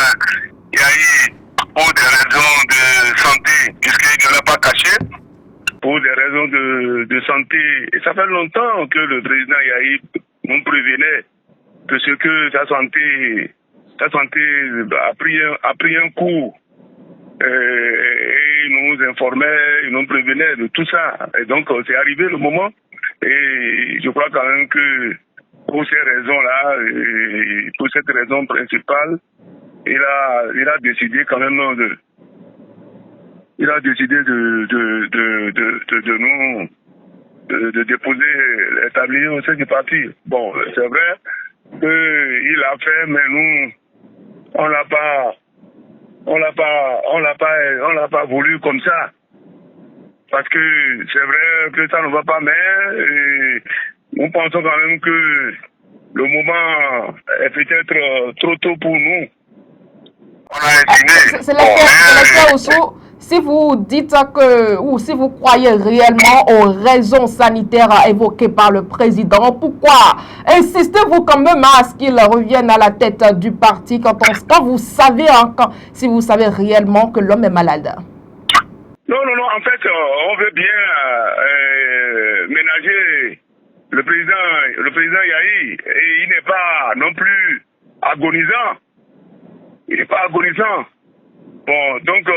Yayi, pour des raisons de santé, puisqu'il ne l'a pas caché, pour des raisons de santé, et ça fait longtemps que le président Yayi nous prévenait que sa santé a pris un coup. Et nous nous informaient, ils nous prévenaient de tout ça. Et donc, c'est arrivé le moment. Et je crois quand même que pour ces raisons-là, et pour cette raison principale, il a décidé quand même de nous de déposer les tabliers au sein du parti. Bon, c'est vrai qu'il l'a fait, mais nous, on l'a pas voulu comme ça. Parce que c'est vrai que ça ne va pas, mais nous pensons quand même que le moment est peut-être trop tôt pour nous. C'est l'affaire aussi. Si vous dites que, ou si vous croyez réellement aux raisons sanitaires évoquées par le président, pourquoi insistez-vous quand même à ce qu'il revienne à la tête du parti quand vous savez, si vous savez réellement que l'homme est malade? Non, en fait, on veut bien ménager le président Yahi, et il n'est pas non plus agonisant. Il n'est pas agonisant. Bon, donc,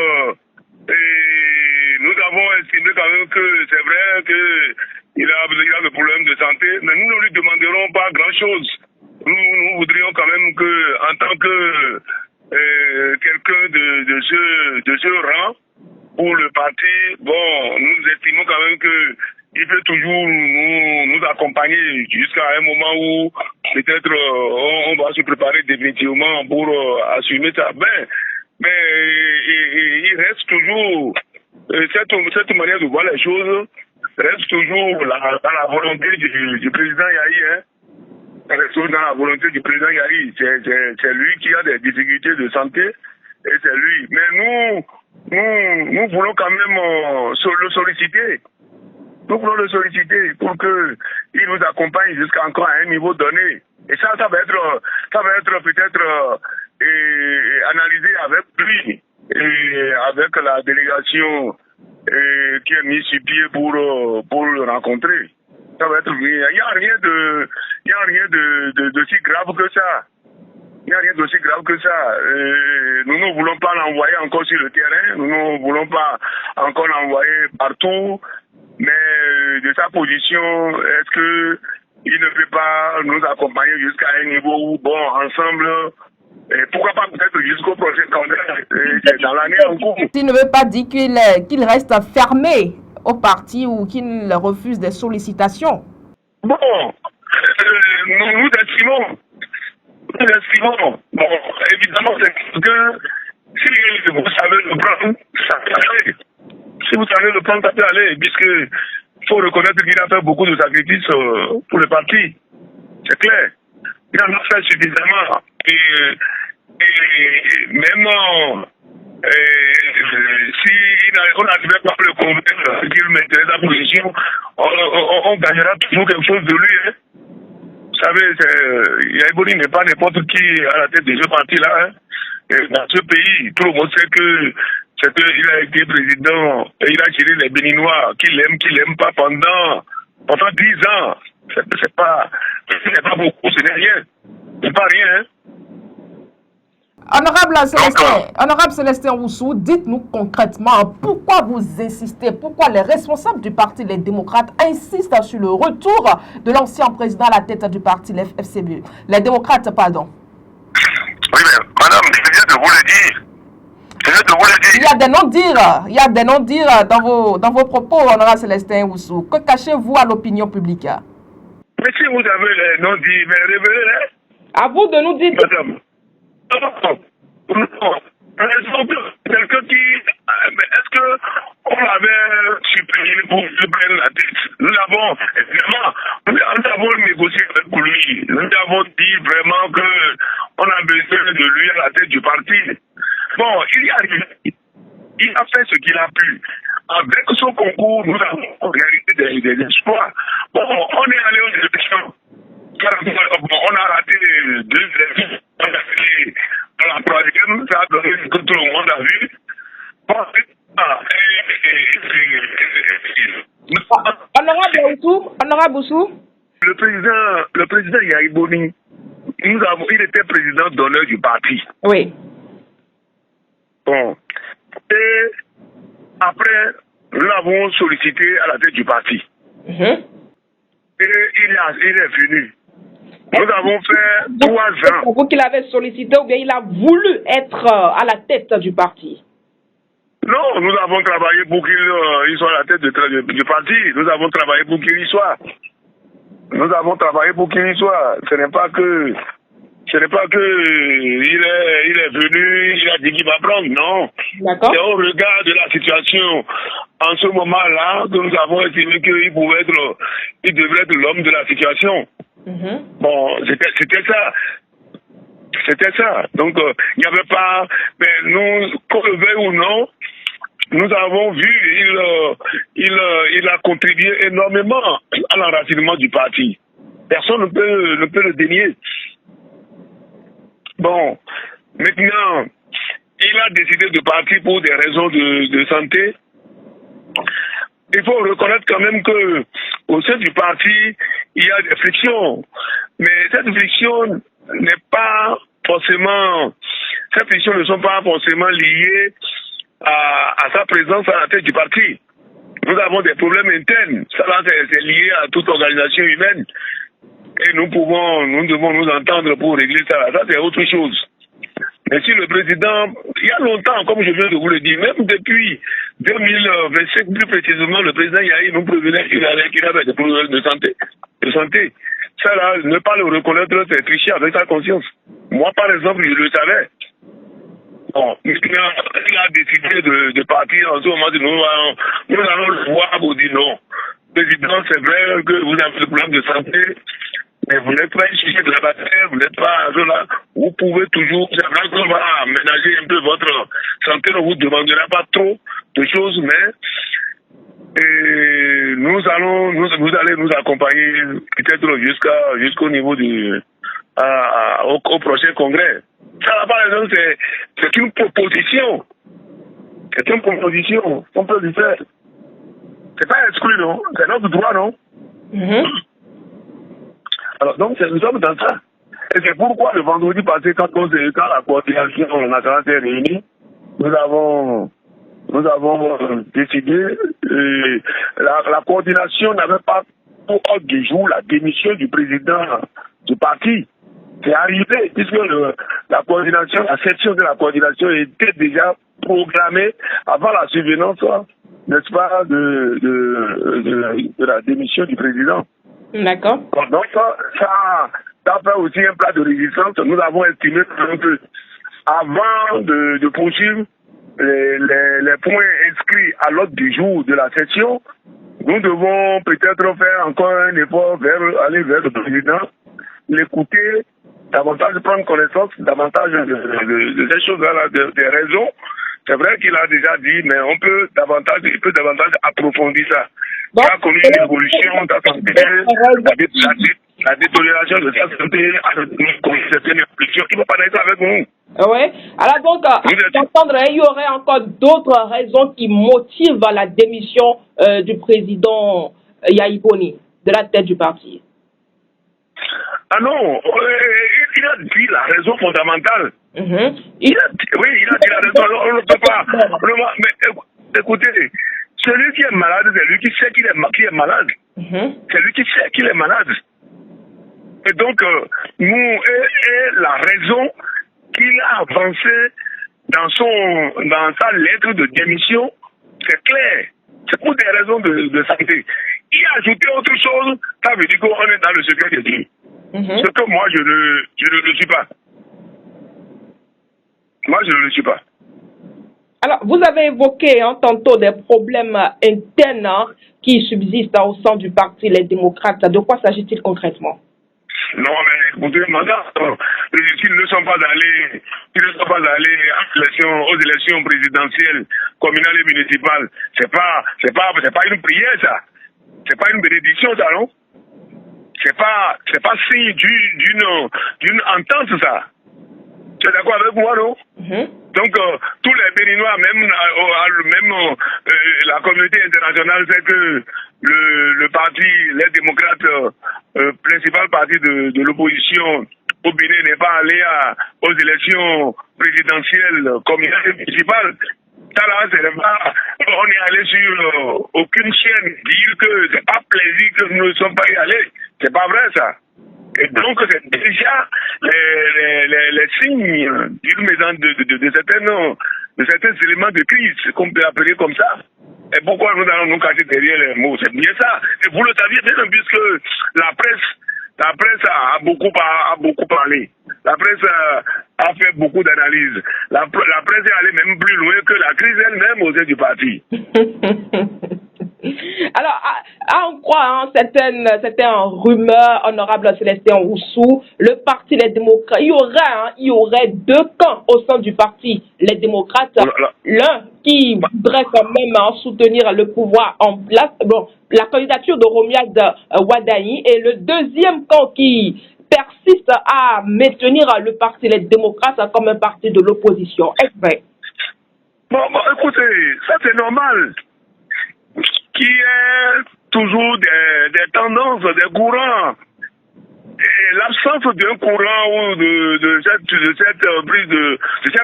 nous avons estimé quand même que c'est vrai qu'il a le problème de santé, mais nous ne lui demanderons pas grand-chose. Nous voudrions quand même que, en tant que quelqu'un de ce rang, pour le parti, bon, nous estimons quand même que il peut toujours nous accompagner jusqu'à un moment où peut-être on va se préparer définitivement pour assumer ça. Mais il reste toujours cette manière de voir les choses reste toujours dans la volonté du président Yahi. Hein. Reste toujours dans la volonté du président Yahi. C'est lui qui a des difficultés de santé et c'est lui. Mais nous voulons quand même le solliciter. Nous voulons le solliciter pour qu'il nous accompagne jusqu'à encore à un niveau donné. Et ça va être peut-être analysé avec lui et avec la délégation qui est mise sur pied pour le rencontrer. Ça va être lui. Il n'y a rien de si grave que ça. Il n'y a rien d'aussi grave que ça. Nous ne voulons pas l'envoyer encore sur le terrain. Nous ne voulons pas encore l'envoyer partout. Mais de sa position, est-ce que il ne peut pas nous accompagner jusqu'à un niveau où, bon, ensemble, et pourquoi pas peut-être jusqu'au prochain congrès dans l'année en cours. Il ne veut pas dire qu'il reste fermé au parti ou qu'il refuse des sollicitations. Bon, nous estimons. Bon, évidemment, c'est que si vous savez le prendre, ça peut aller. Si vous savez le prendre, ça peut aller, puisque faut reconnaître qu'il a fait beaucoup de sacrifices pour le parti. C'est clair. Il en a fait suffisamment. Et même si on n'arrivait pas à le convaincre qu'il maîtrise sa position, on gagnera toujours quelque chose de lui. Hein. Vous savez, Yahi n'est pas n'importe qui à la tête de ce parti-là. Hein. Et dans ce pays, tout le monde sait que c'est qu'il a été président et il a géré les Béninois, qu'il l'aime pas pendant 10 ans. Ce n'est pas beaucoup, ce n'est rien. C'est pas rien, hein. Honorable Célestin Oussou, dites-nous concrètement pourquoi vous insistez, pourquoi les responsables du parti, les démocrates, insistent sur le retour de l'ancien président à la tête du parti, les FCB. Les démocrates, pardon. Oui, mais madame, je viens de vous le dire. Il y a des non-dires dans vos propos, honorable Célestin Oussou. Que cachez-vous à l'opinion publique? Mais si vous avez les non-dires, mais révélez-les. À vous de nous dire. Madame. Non. Quelqu'un qui... Est-ce qu'on l'avait supprimé pour lui prendre la tête? Nous avons, évidemment, nous avons négocié avec lui. Nous avons dit vraiment qu'on a besoin de lui à la tête du parti. Bon, il a fait ce qu'il a pu. Avec son concours, nous avons réalisé des exploits. Bon, on est allé aux élections. On a raté 2 élections. On a fait la troisième, ça a donné ce que tout le monde a vu. Honorable Oussou. Le président Yahi Boni, il était président d'honneur du parti. Oui. Bon. Et Après, nous l'avons sollicité à la tête du parti. Et il est venu. Nous avons fait 3 ans. C'est vous qui l'avez sollicité ou bien il a voulu être à la tête du parti? Non, nous avons travaillé pour qu'il soit à la tête du parti. Nous avons travaillé pour qu'il y soit. Nous avons travaillé pour qu'il y soit. Ce n'est pas que il est venu, il a dit qu'il va prendre. Non. C'est au regard de la situation en ce moment-là que nous avons estimé qu'il devrait être l'homme de la situation. Bon, c'était ça. C'était ça. Donc, il n'y avait pas... Mais nous, qu'on le veuille ou non, nous avons vu, il a contribué énormément à l'enracinement du parti. Personne ne peut le dénier. Bon, maintenant, il a décidé de partir pour des raisons de santé. Il faut reconnaître quand même que au sein du parti, il y a des frictions. Mais cette friction n'est pas forcément... Ces frictions ne sont pas forcément liées à sa présence à la tête du parti. Nous avons des problèmes internes. Ça, là, c'est lié à toute organisation humaine. Et nous devons nous entendre pour régler ça. Ça, c'est autre chose. Mais si le président, il y a longtemps, comme je viens de vous le dire, même depuis 2025, plus précisément, le président Yahi nous prévenait qu'il avait des problèmes de santé. Ça, là, ne pas le reconnaître, c'est tricher avec sa conscience. Moi, par exemple, je le savais. Bon, il a décidé de partir en ce moment. Nous allons le voir pour dire non. Président, c'est vrai que vous avez des problèmes de santé, mais vous n'êtes pas ici de la bataille, vous n'êtes pas là. Vous pouvez toujours, c'est vrai qu'on va aménager un peu votre santé, ne vous demandera pas trop de choses, mais vous allez nous accompagner peut-être jusqu'au niveau au prochain congrès. Ça, par exemple, c'est une proposition. C'est une proposition. On peut le faire. C'est pas exclu, non? C'est notre droit, non? Alors, donc, nous sommes dans ça. Et c'est pourquoi le vendredi passé, quand la coordination nationale s'est réunie, nous avons décidé, la coordination n'avait pas pour ordre du jour la démission du président du parti. C'est arrivé, puisque la section de la coordination était déjà programmée avant la survenance, n'est-ce pas, de la démission du président. D'accord. Donc ça fait aussi un plat de résistance. Nous avons estimé que avant de poursuivre les points inscrits à l'ordre du jour de la session, nous devons peut-être faire encore un effort aller vers le président, l'écouter, davantage prendre connaissance, davantage de ces choses-là, des raisons. C'est vrai qu'il a déjà dit, mais il peut davantage approfondir ça. Il a connu une évolution de sa santé, la détérioration de sa santé, certaines réflexions. Il ne va pas être avec nous. Oui. Alors donc, d'entendre, il y aurait encore d'autres raisons qui motivent la démission du président Yahi Boni de la tête du parti. Ah non, il a dit la raison fondamentale. Il a dit la raison. On ne peut pas. Mais écoutez, celui qui est malade, c'est lui qui sait qu'il est malade. C'est lui qui sait qu'il est malade. Et donc, la raison qu'il a avancée dans sa lettre de démission, c'est clair. C'est pour des raisons de santé. Il a ajouté autre chose, ça veut dire qu'on est dans le secret de Dieu. Ce que moi, je ne le suis pas. Moi, je ne le suis pas. Alors, vous avez évoqué tantôt des problèmes internes qui subsistent au sein du parti Les Démocrates. De quoi s'agit-il concrètement? Non, mais écoutez, madame, s'ils ne sont pas allés aux élections présidentielles, communales et municipales, c'est pas une prière, ça. C'est pas une bénédiction, ça, non? C'est pas signe d'une entente, ça. Tu es d'accord avec moi, non? Donc, tous les Béninois, même la communauté internationale, sait que le parti, les démocrates, principal parti de l'opposition au Bénin, n'est pas allé aux élections présidentielles, communales et municipales. Ça là, on est allé sur aucune chaîne dire que c'est pas plaisir que nous ne sommes pas y allés. C'est pas vrai ça. Et donc c'est déjà les signes de certains éléments de crise qu'on peut appeler comme ça. Et pourquoi nous allons nous cacher derrière les mots? C'est bien ça. Et vous le saviez bien, puisque la presse a beaucoup parlé. La presse a fait beaucoup d'analyses. La presse est allée même plus loin que la crise elle-même au sein du parti. Alors, on croit certaines rumeurs, honorable Célestin Oussou, le parti Les Démocrates, il y aurait deux camps au sein du parti Les Démocrates. L'un qui voudrait quand même soutenir le pouvoir en place, la candidature de Romuald Wadayi, et le deuxième camp qui persiste à maintenir le parti Les Démocrates comme un parti de l'opposition. Est-ce vrai? Bon, écoutez, ça c'est normal. Qui est toujours des tendances, des courants. Et l'absence d'un courant ou de cette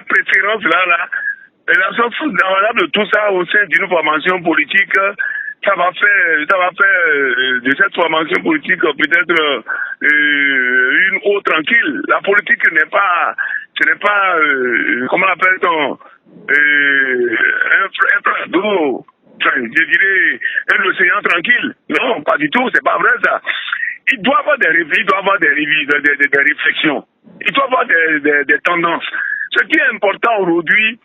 préférence-là, et l'absence de tout ça au sein d'une formation politique, ça va faire de cette formation politique peut-être une eau tranquille. La politique ce n'est pas, comment appelle-t-on, un frère d'eau. Je dirais un océan tranquille. Non, pas du tout, c'est pas vrai ça. Il doit y avoir des réflexions. Il doit y avoir des tendances. Ce qui est important aujourd'hui,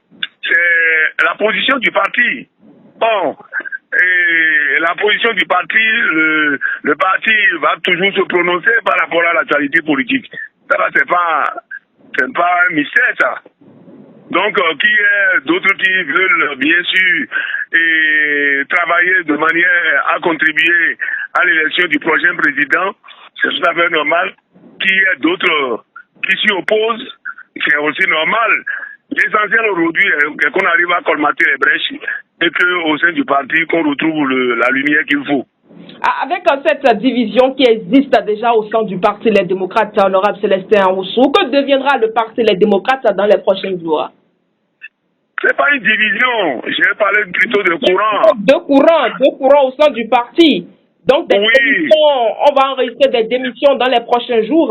c'est la position du parti. Bon, et la position du parti, le parti va toujours se prononcer par rapport à l'actualité politique. Ça, c'est pas un mystère, ça. Donc, qui est d'autres qui veulent bien sûr travailler de manière à contribuer à l'élection du prochain président, c'est tout à fait normal. Qui est d'autres qui s'y opposent, c'est aussi normal. L'essentiel aujourd'hui est qu'on arrive à colmater les brèches et qu'au sein du parti, qu'on retrouve la lumière qu'il faut. Avec cette division qui existe déjà au sein du parti Les Démocrates, honorable Célestin Oussou, que deviendra le parti Les Démocrates dans les prochains jours? C'est pas une division, je vais parler plutôt de courant. Deux courants au sein du parti. Donc, on va enregistrer des démissions dans les prochains jours.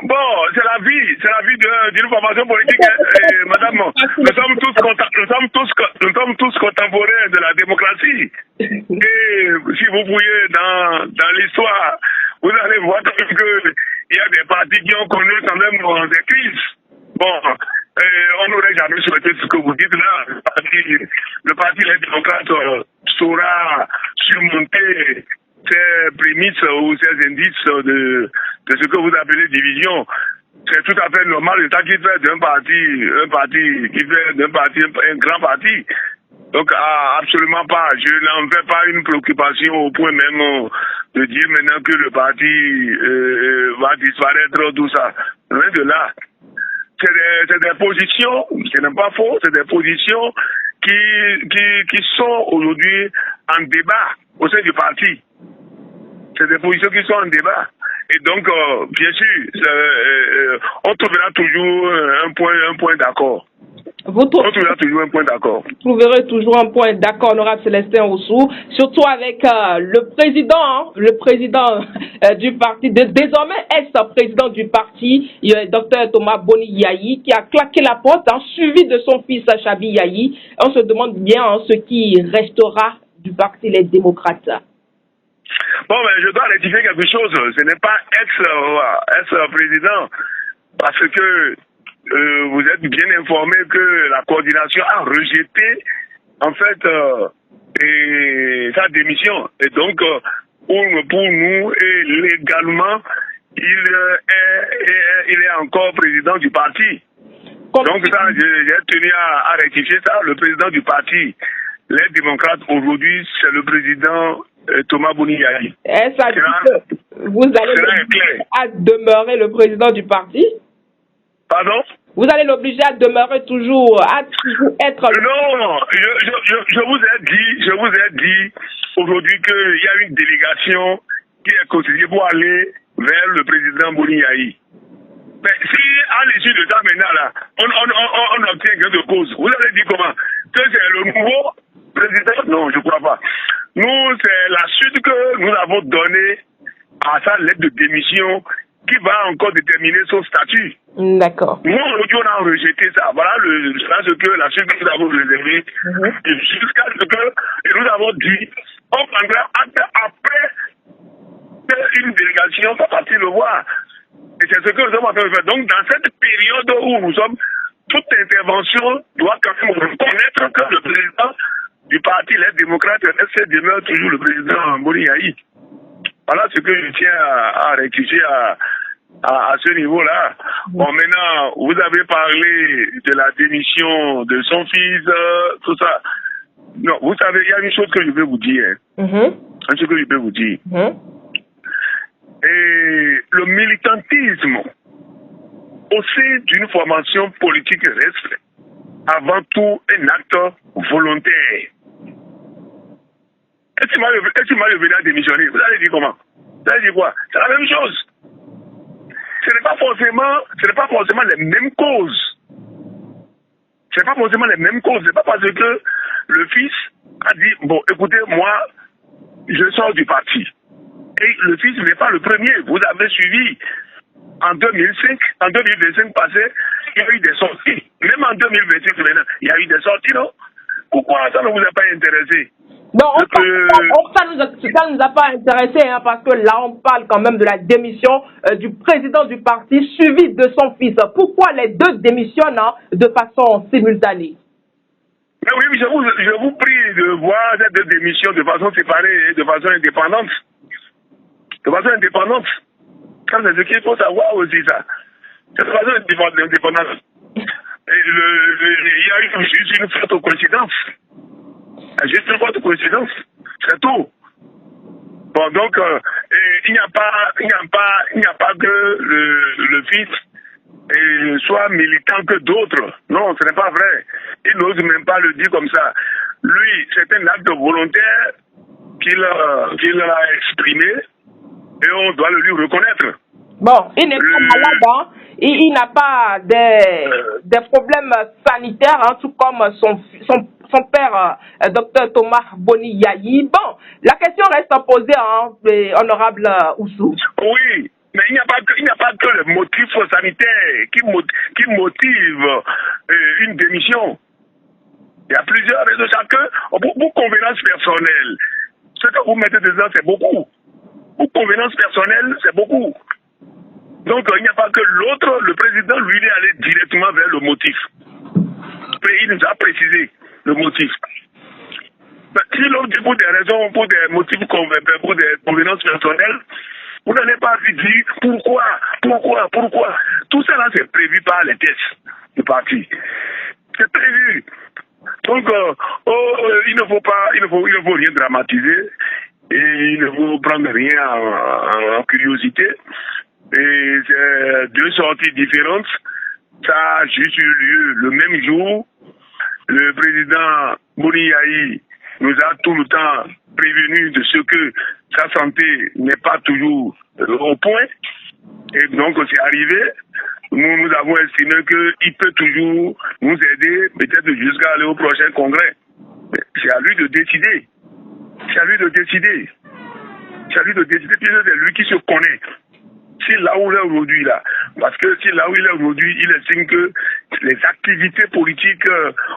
Bon, c'est la vie d'une formation politique, madame. Nous sommes tous contemporains de la démocratie. Et si vous fouillez dans l'histoire, vous allez voir qu'il y a des partis qui ont connu quand même des crises. Bon, on n'aurait jamais souhaité ce que vous dites là. Le parti Les Démocrates saura surmonter ces prémices ou ces indices de ce que vous appelez division. C'est tout à fait normal. C'est ça qui fait d'un parti un grand parti. Donc, absolument pas. Je n'en fais pas une préoccupation au point même de dire maintenant que le parti va disparaître, tout ça. Loin de là. C'est des positions, ce n'est pas faux, c'est des positions qui sont aujourd'hui en débat au sein du parti. C'est des positions qui sont en débat. Et donc, bien sûr, on trouvera toujours un point d'accord. Vous trouverez toujours un point d'accord, honorable Célestin Oussou, surtout avec le président du parti, désormais ex-président du parti, Dr Thomas Boni Yayi, qui a claqué la porte, suivi de son fils Chabi Yayi. On se demande bien ce qui restera du parti Les Démocrates. Bon, mais je dois rectifier quelque chose. Ce n'est pas ex-président, parce que vous êtes bien informé que la coordination a rejeté en fait sa démission. Et donc, pour nous, et légalement, il est encore président du parti. Donc ça, j'ai tenu à rectifier ça. Le président du parti, les démocrates, aujourd'hui, c'est le président Thomas Boni Yayi. Ça dit que vous allez à demeurer le président du parti? Pardon? Vous allez l'obliger à demeurer toujours, être... Non, je vous ai dit aujourd'hui qu'il y a une délégation qui est constituée pour aller vers le président Boni Yayi. Mais si à l'issue de ça maintenant là, on obtient gain de cause, vous avez dit comment? Que c'est le nouveau président, non, je ne crois pas. Nous, c'est la suite que nous avons donnée à sa lettre de démission qui va encore déterminer son statut. D'accord. Nous, aujourd'hui, on a rejeté ça. Voilà ce que la suite que nous avons réservée. Jusqu'à ce que nous avons dit, on prendra acte après une délégation soit partie le voir. Et c'est ce que nous sommes en train de faire. Donc, dans cette période où nous sommes, toute intervention doit quand même reconnaître que le président du parti Les Démocrates demeure toujours le président Boni Yayi. Voilà ce que je tiens à rectifier à ce niveau-là. Bon, maintenant, vous avez parlé de la démission de son fils, tout ça. Non, vous savez, il y a une chose que je vais vous dire. Une chose que je vais vous dire. Et le militantisme au sein d'une formation politique reste avant tout un acte volontaire. Est-ce que m'a revenu à démissionner? Vous allez dire comment? Vous allez dire quoi? C'est la même chose. Ce n'est pas forcément les mêmes causes. C'est pas forcément les mêmes causes. C'est pas parce que le fils a dit, bon, écoutez, moi, je sors du parti. Et le fils n'est pas le premier. Vous avez suivi en 2025 passé, il y a eu des sorties. Même en 2026 maintenant, il y a eu des sorties, non? Pourquoi ça ne vous a pas intéressé? Non, ça nous a pas intéressé, hein, parce que là, on parle quand même de la démission du président du parti suivi de son fils. Pourquoi les deux démissionnent de façon simultanée? Mais oui, je vous prie de voir ces deux démissions de façon séparée et de façon indépendante. De façon indépendante. C'est ce qu'il faut savoir aussi, ça. C'est de façon indépendante. Et il y a eu juste une forte coïncidence. Juste une forte coïncidence. C'est tout. Bon, donc, il n'y a pas que le fils soit militant que d'autres. Non, ce n'est pas vrai. Il n'ose même pas le dire comme ça. Lui, c'est un acte volontaire qu'il a exprimé et on doit le lui reconnaître. Bon, il n'est pas malade, hein. Il n'a pas des problèmes sanitaires, hein, tout comme son père, Dr Thomas Boni Yayi. Bon, la question reste posée, hein, honorable Oussou. Oui, mais il n'y a pas que le motif sanitaire qui motive une démission. Il y a plusieurs raisons, chacun, pour convenance personnelle. Ce que vous mettez dedans, c'est beaucoup. Pour convenance personnelle, c'est beaucoup. Donc, il n'y a pas que l'autre, le président, lui, il est allé directement vers le motif. Et il nous a précisé le motif. Si l'on dit pour des raisons, pour des motifs, pour des convenances personnelles, vous n'allez pas lui dire pourquoi. Tout ça là, c'est prévu par les tests du parti. C'est prévu. Donc, il ne faut rien dramatiser et il ne faut prendre rien en curiosité. Et c'est deux sorties différentes. Ça a juste eu lieu le même jour. Le président Boni Yayi nous a tout le temps prévenu de ce que sa santé n'est pas toujours au point. Et donc, c'est arrivé. Nous avons estimé qu'il peut toujours nous aider, peut-être jusqu'à aller au prochain congrès. C'est à lui de décider. C'est à lui de décider. Puis c'est lui qui se connaît. Si là où il est aujourd'hui, là, parce que si là où il est aujourd'hui, il estime que les activités politiques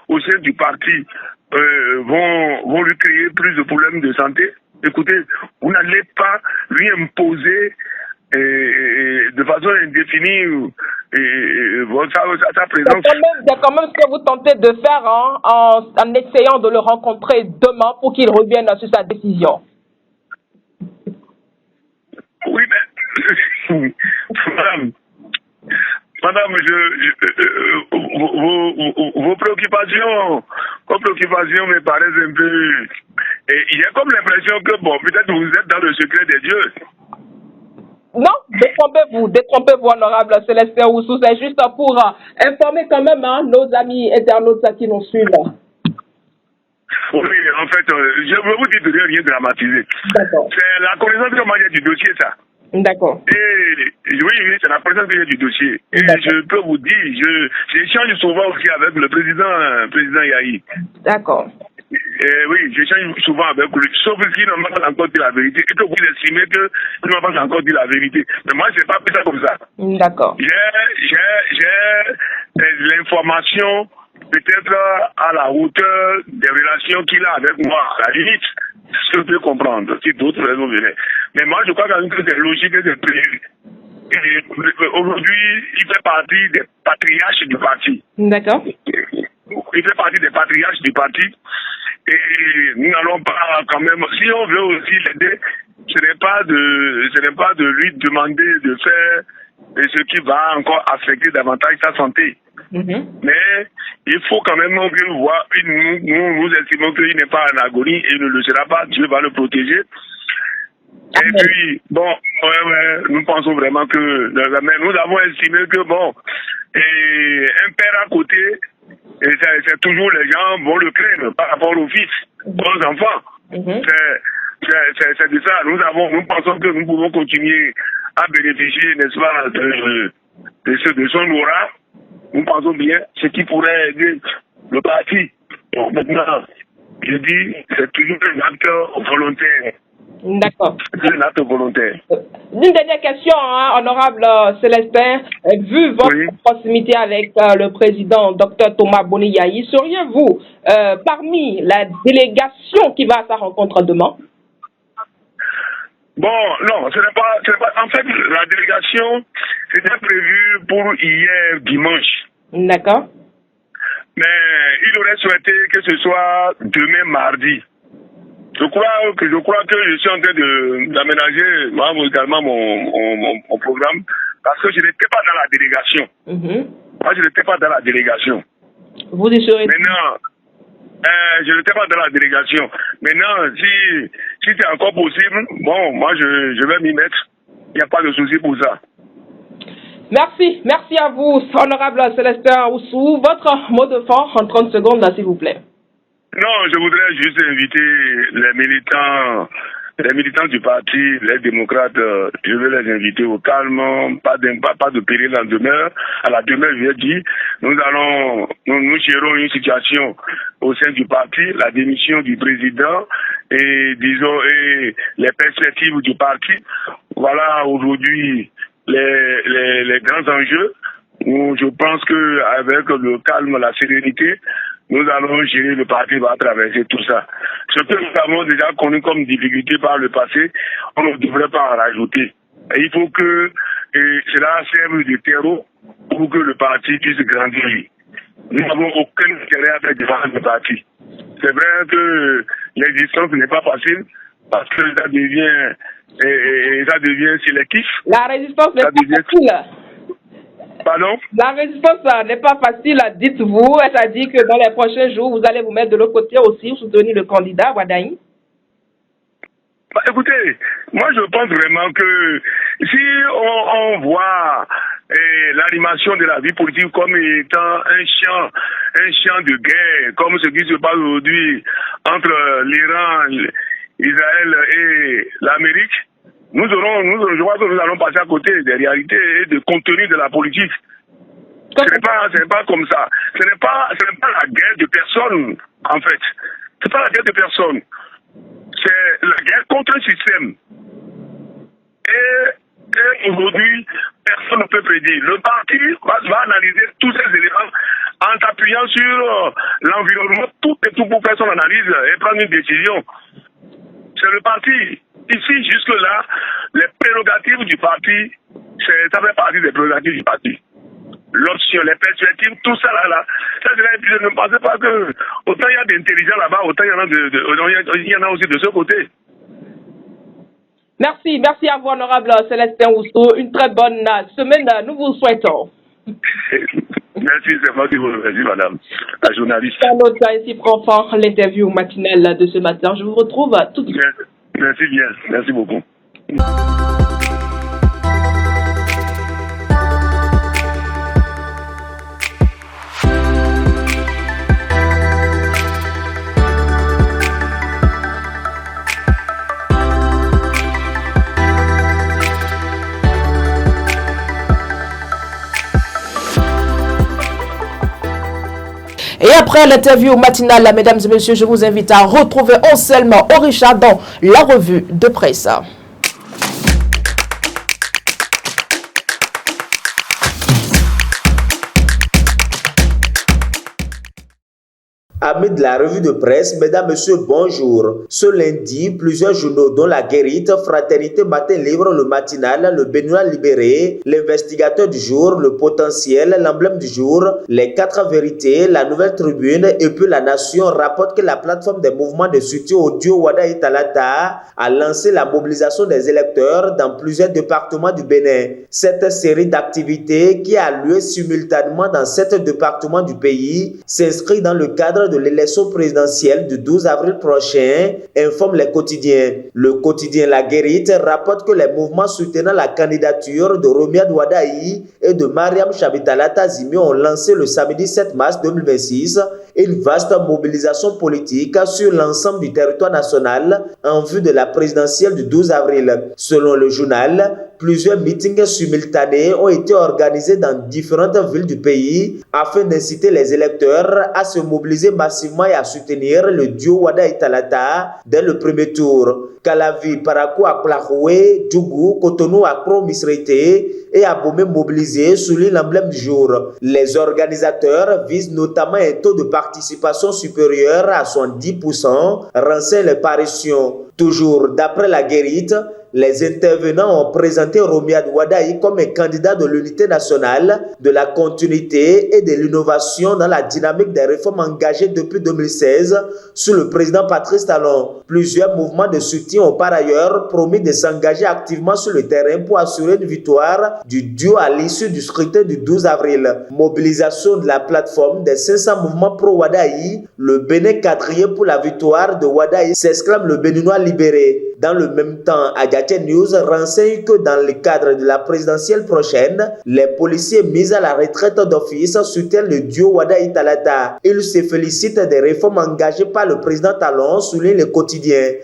au sein du parti vont lui créer plus de problèmes de santé, écoutez, vous n'allez pas lui imposer de façon indéfinie sa présence. C'est quand même ce que vous tentez de faire, hein, en essayant de le rencontrer demain pour qu'il revienne sur sa décision. Oui, mais Madame, vos préoccupations me paraissent un peu... Et j'ai comme l'impression que, bon, peut-être vous êtes dans le secret des dieux. Non, détrompez-vous, honorable Célestin Oussou. C'est juste pour informer quand même, hein, nos amis internautes qui nous suivent. Oui, en fait, je veux vous dire de rien dramatiser. D'accord. C'est la connaissance que j'ai du dossier, ça. D'accord. Et oui, c'est la connaissance que j'ai du dossier. Et je peux vous dire, j'échange souvent aussi avec le président Yayi. D'accord. Oui, j'échange souvent avec lui, sauf qu'il n'a pas encore dit la vérité. Et que vous estimez qu'il n'a pas encore dit la vérité. Mais moi, je n'ai pas pris ça comme ça. D'accord. J'ai l'information peut-être à la hauteur des relations qu'il a avec moi, à la limite. Ce que je peux comprendre, si d'autres raisons venaient. Mais moi, je crois quand même que c'est logique et c'est prévu. Aujourd'hui, il fait partie des patriarches du parti. D'accord. Il fait partie des patriarches du parti. Et nous n'allons pas quand même, si on veut aussi l'aider, ce n'est pas de lui demander de faire ce qui va encore affecter davantage sa santé. Mais il faut quand même voir, nous estimons qu'il n'est pas en agonie et ne le sera pas, Dieu va le protéger. Et puis, bon, nous pensons vraiment que, mais nous avons estimé que, bon, et un père à côté, et c'est toujours les gens vont le craindre par rapport aux fils, aux enfants. C'est de ça. Nous pensons que nous pouvons continuer à bénéficier, n'est-ce pas, de son aura. Nous pensons bien ce qui pourrait aider le parti. Donc maintenant, je dis, c'est toujours un acte volontaire. D'accord. C'est un acte volontaire. Une dernière question, honorable Célestin. Vu votre proximité avec le président Dr Thomas Boniyayi, seriez-vous parmi la délégation qui va à sa rencontre demain? Bon, non, ce n'est pas. En fait, la délégation, c'était prévu pour hier dimanche. D'accord. Mais il aurait souhaité que ce soit demain mardi. Je crois que je suis en train d'aménager également mon programme parce que je n'étais pas dans la délégation. Moi, je n'étais pas dans la délégation. Vous y serez. Maintenant, je n'étais pas dans la délégation. Maintenant, si c'est encore possible, bon, moi, je vais m'y mettre. Il n'y a pas de souci pour ça. Merci à vous, honorable Célestin Oussou. Votre mot de fin en 30 secondes, s'il vous plaît. Non, je voudrais juste inviter les militants du parti, les démocrates, je veux les inviter au calme, pas de péril en demeure. À la demeure, je dis, nous gérons une situation au sein du parti, la démission du président et les perspectives du parti. Voilà aujourd'hui les grands enjeux. Je pense que avec le calme, la sérénité, nous allons gérer, le parti va traverser tout ça. Ce que nous avons déjà connu comme difficulté par le passé, on ne devrait pas en rajouter. Et il faut que cela serve de terreau pour que le parti puisse grandir. Nous n'avons aucun intérêt à faire défendre le parti. C'est vrai que l'existence n'est pas facile parce que ça devient sélectif. La résistance n'est pas facile. Pardon? La résistance n'est pas facile, dites-vous. C'est-à-dire que dans les prochains jours, vous allez vous mettre de l'autre côté aussi pour soutenir le candidat Wadayi? Écoutez, moi je pense vraiment que si on voit l'animation de la vie politique comme étant un champ de guerre, comme ce qui se passe aujourd'hui entre l'Iran, Israël et l'Amérique, je crois que nous allons passer à côté des réalités et du contenu de la politique. Ce n'est pas comme ça. Ce n'est pas la guerre de personne, en fait. Ce n'est pas la guerre de personne. C'est la guerre contre un système. Et aujourd'hui, personne ne peut prédire. Le parti va analyser tous ces éléments en s'appuyant sur l'environnement, tout et tout pour faire son analyse et prendre une décision. C'est le parti. Ici, jusque-là, les prérogatives du parti, ça fait partie des prérogatives du parti. L'option, les perspectives, tout ça là. Ça, je ne pensais pas que autant il y a d'intelligents là-bas, autant il y en a aussi de ce côté. Merci à vous, honorable Célestin Oussou. Une très bonne semaine, nous vous souhaitons. Merci, c'est moi qui vous remercie, madame, la journaliste. Ainsi prend fin l'interview matinale de ce matin. Je vous retrouve tout de suite. Merci bien, merci beaucoup. Et après Après l'interview matinale, mesdames et messieurs, je vous invite à retrouver Anselme Orisha dans la revue de presse. Amis de la revue de presse, mesdames, messieurs, bonjour. Ce lundi, plusieurs journaux dont La Guérite, Fraternité Matin Libre, Le Matinal, Le Béninois Libéré, L'Investigateur du jour, Le Potentiel, L'Emblème du jour, Les 4 Vérités, La Nouvelle Tribune et puis La Nation rapportent que la plateforme des mouvements de soutien au duo Wada et Talata a lancé la mobilisation des électeurs dans plusieurs départements du Bénin. Cette série d'activités qui a lieu simultanément dans 7 départements du pays s'inscrit dans le cadre de l'élection présidentielle du 12 avril prochain, informe les quotidiens. Le quotidien La Guérite rapporte que les mouvements soutenant la candidature de Romiad Wadaï et de Mariam Chabitalata Zimi ont lancé le samedi 7 mars 2026 une vaste mobilisation politique sur l'ensemble du territoire national en vue de la présidentielle du 12 avril. Selon le journal, plusieurs meetings simultanés ont été organisés dans différentes villes du pays afin d'inciter les électeurs à se mobiliser massivement et à soutenir le duo Wada et Talata dès le premier tour. Calavi, Parakou, Aklahoue, Djougou, Cotonou, Akro, Misrete et Abomé mobilisés souligne l'emblème du jour. Les organisateurs visent notamment un taux de participation supérieur à 70%, renseignent les parutions. Toujours d'après La Guérite, les intervenants ont présenté Romiad Wadaï comme un candidat de l'unité nationale, de la continuité et de l'innovation dans la dynamique des réformes engagées depuis 2016 sous le président Patrice Talon. Plusieurs mouvements de soutien ont par ailleurs promis de s'engager activement sur le terrain pour assurer une victoire du duo à l'issue du scrutin du 12 avril. Mobilisation de la plateforme des 500 mouvements pro-Wadaï, le Bénin quatrième pour la victoire de Wadaï, s'exclame le Béninois libéré. Dans le même temps, Agaté News renseigne que dans le cadre de la présidentielle prochaine, les policiers mis à la retraite d'office soutiennent le duo Wada et Talata. Ils se félicitent des réformes engagées par le président Talon, souligne le quotidien.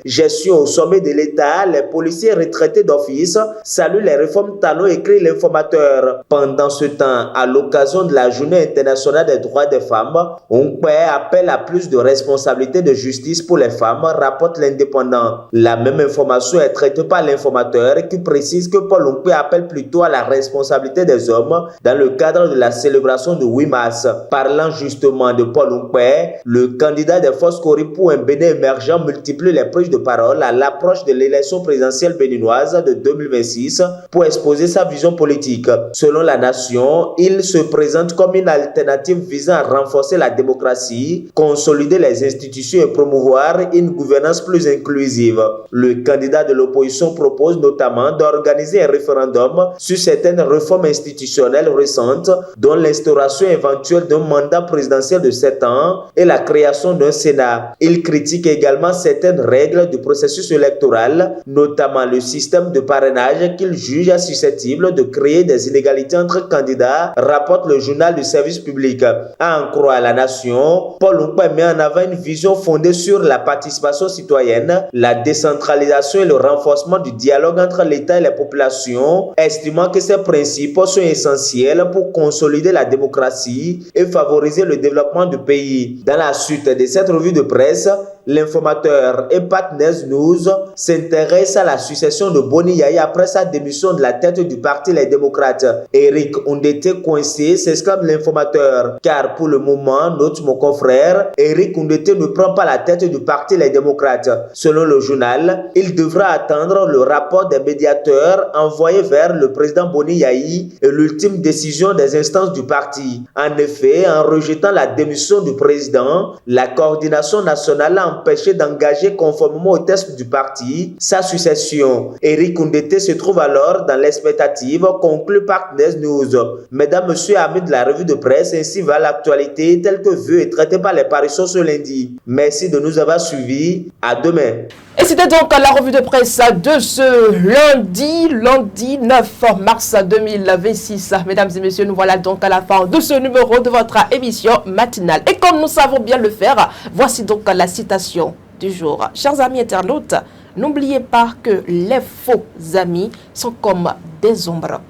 Gestion au sommet de l'État, les policiers retraités d'office saluent les réformes Talon, écrit l'informateur. Pendant ce temps, à l'occasion de la Journée internationale des droits des femmes, Onkwe appelle à plus de responsabilité de justice pour les femmes, rapporte l'Indépendant. La même information est traitée par l'informateur qui précise que Paul Onkwe appelle plutôt à la responsabilité des hommes dans le cadre de la célébration de 8 mars. Parlant justement de Paul Onkwe, le candidat des forces Cori pour un Bénin émergent multiplie les prises de parole à l'approche de l'élection présidentielle béninoise de 2026 pour exposer sa vision politique. Selon La Nation, il se présente comme une alternative visant à renforcer la démocratie, consolider les institutions et promouvoir une gouvernance plus inclusive. Le candidat de l'opposition propose notamment d'organiser un référendum sur certaines réformes institutionnelles récentes, dont l'instauration éventuelle d'un mandat présidentiel de 7 ans et la création d'un Sénat. Il critique également certaines règles du processus électoral, notamment le système de parrainage qu'il juge susceptible de créer des inégalités entre candidats, rapporte le journal du service public. À en croire La Nation, Paul Onkwe met en avant une vision fondée sur la participation citoyenne, la décentralisation et le renforcement du dialogue entre l'État et les populations, estimant que ces principes sont essentiels pour consolider la démocratie et favoriser le développement du pays. Dans la suite de cette revue de presse, l'informateur et Patnes News s'intéresse à la succession de Boni Yaye après sa démission de la tête du parti Les Démocrates. Eric Oundete coincé, s'exclame l'informateur, car pour le moment, note mon confrère, Eric Oundete ne prend pas la tête du parti Les Démocrates. Selon le journal, il devra attendre le rapport des médiateurs envoyé vers le président Boni Yaye et l'ultime décision des instances du parti. En effet, en rejetant la démission du président, la coordination nationale a empêché d'engager conformément au texte du parti sa succession. Eric Oundete se trouve alors dans l'expectative, conclut Partners News. Mesdames, messieurs, amis de la revue de presse, ainsi va l'actualité telle que vue et traitée par les parutions ce lundi. Merci de nous avoir suivis. À demain. Et c'était donc la revue de presse de ce lundi 9 mars 2026. Mesdames et messieurs, nous voilà donc à la fin de ce numéro de votre émission matinale. Et comme nous savons bien le faire, voici donc la citation du jour. Chers amis internautes, n'oubliez pas que les faux amis sont comme des ombres.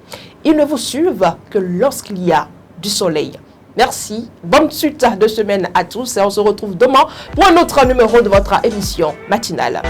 Ils ne vous suivent que lorsqu'il y a du soleil. Merci, bonne suite de semaine à tous et on se retrouve demain pour un autre numéro de votre émission matinale.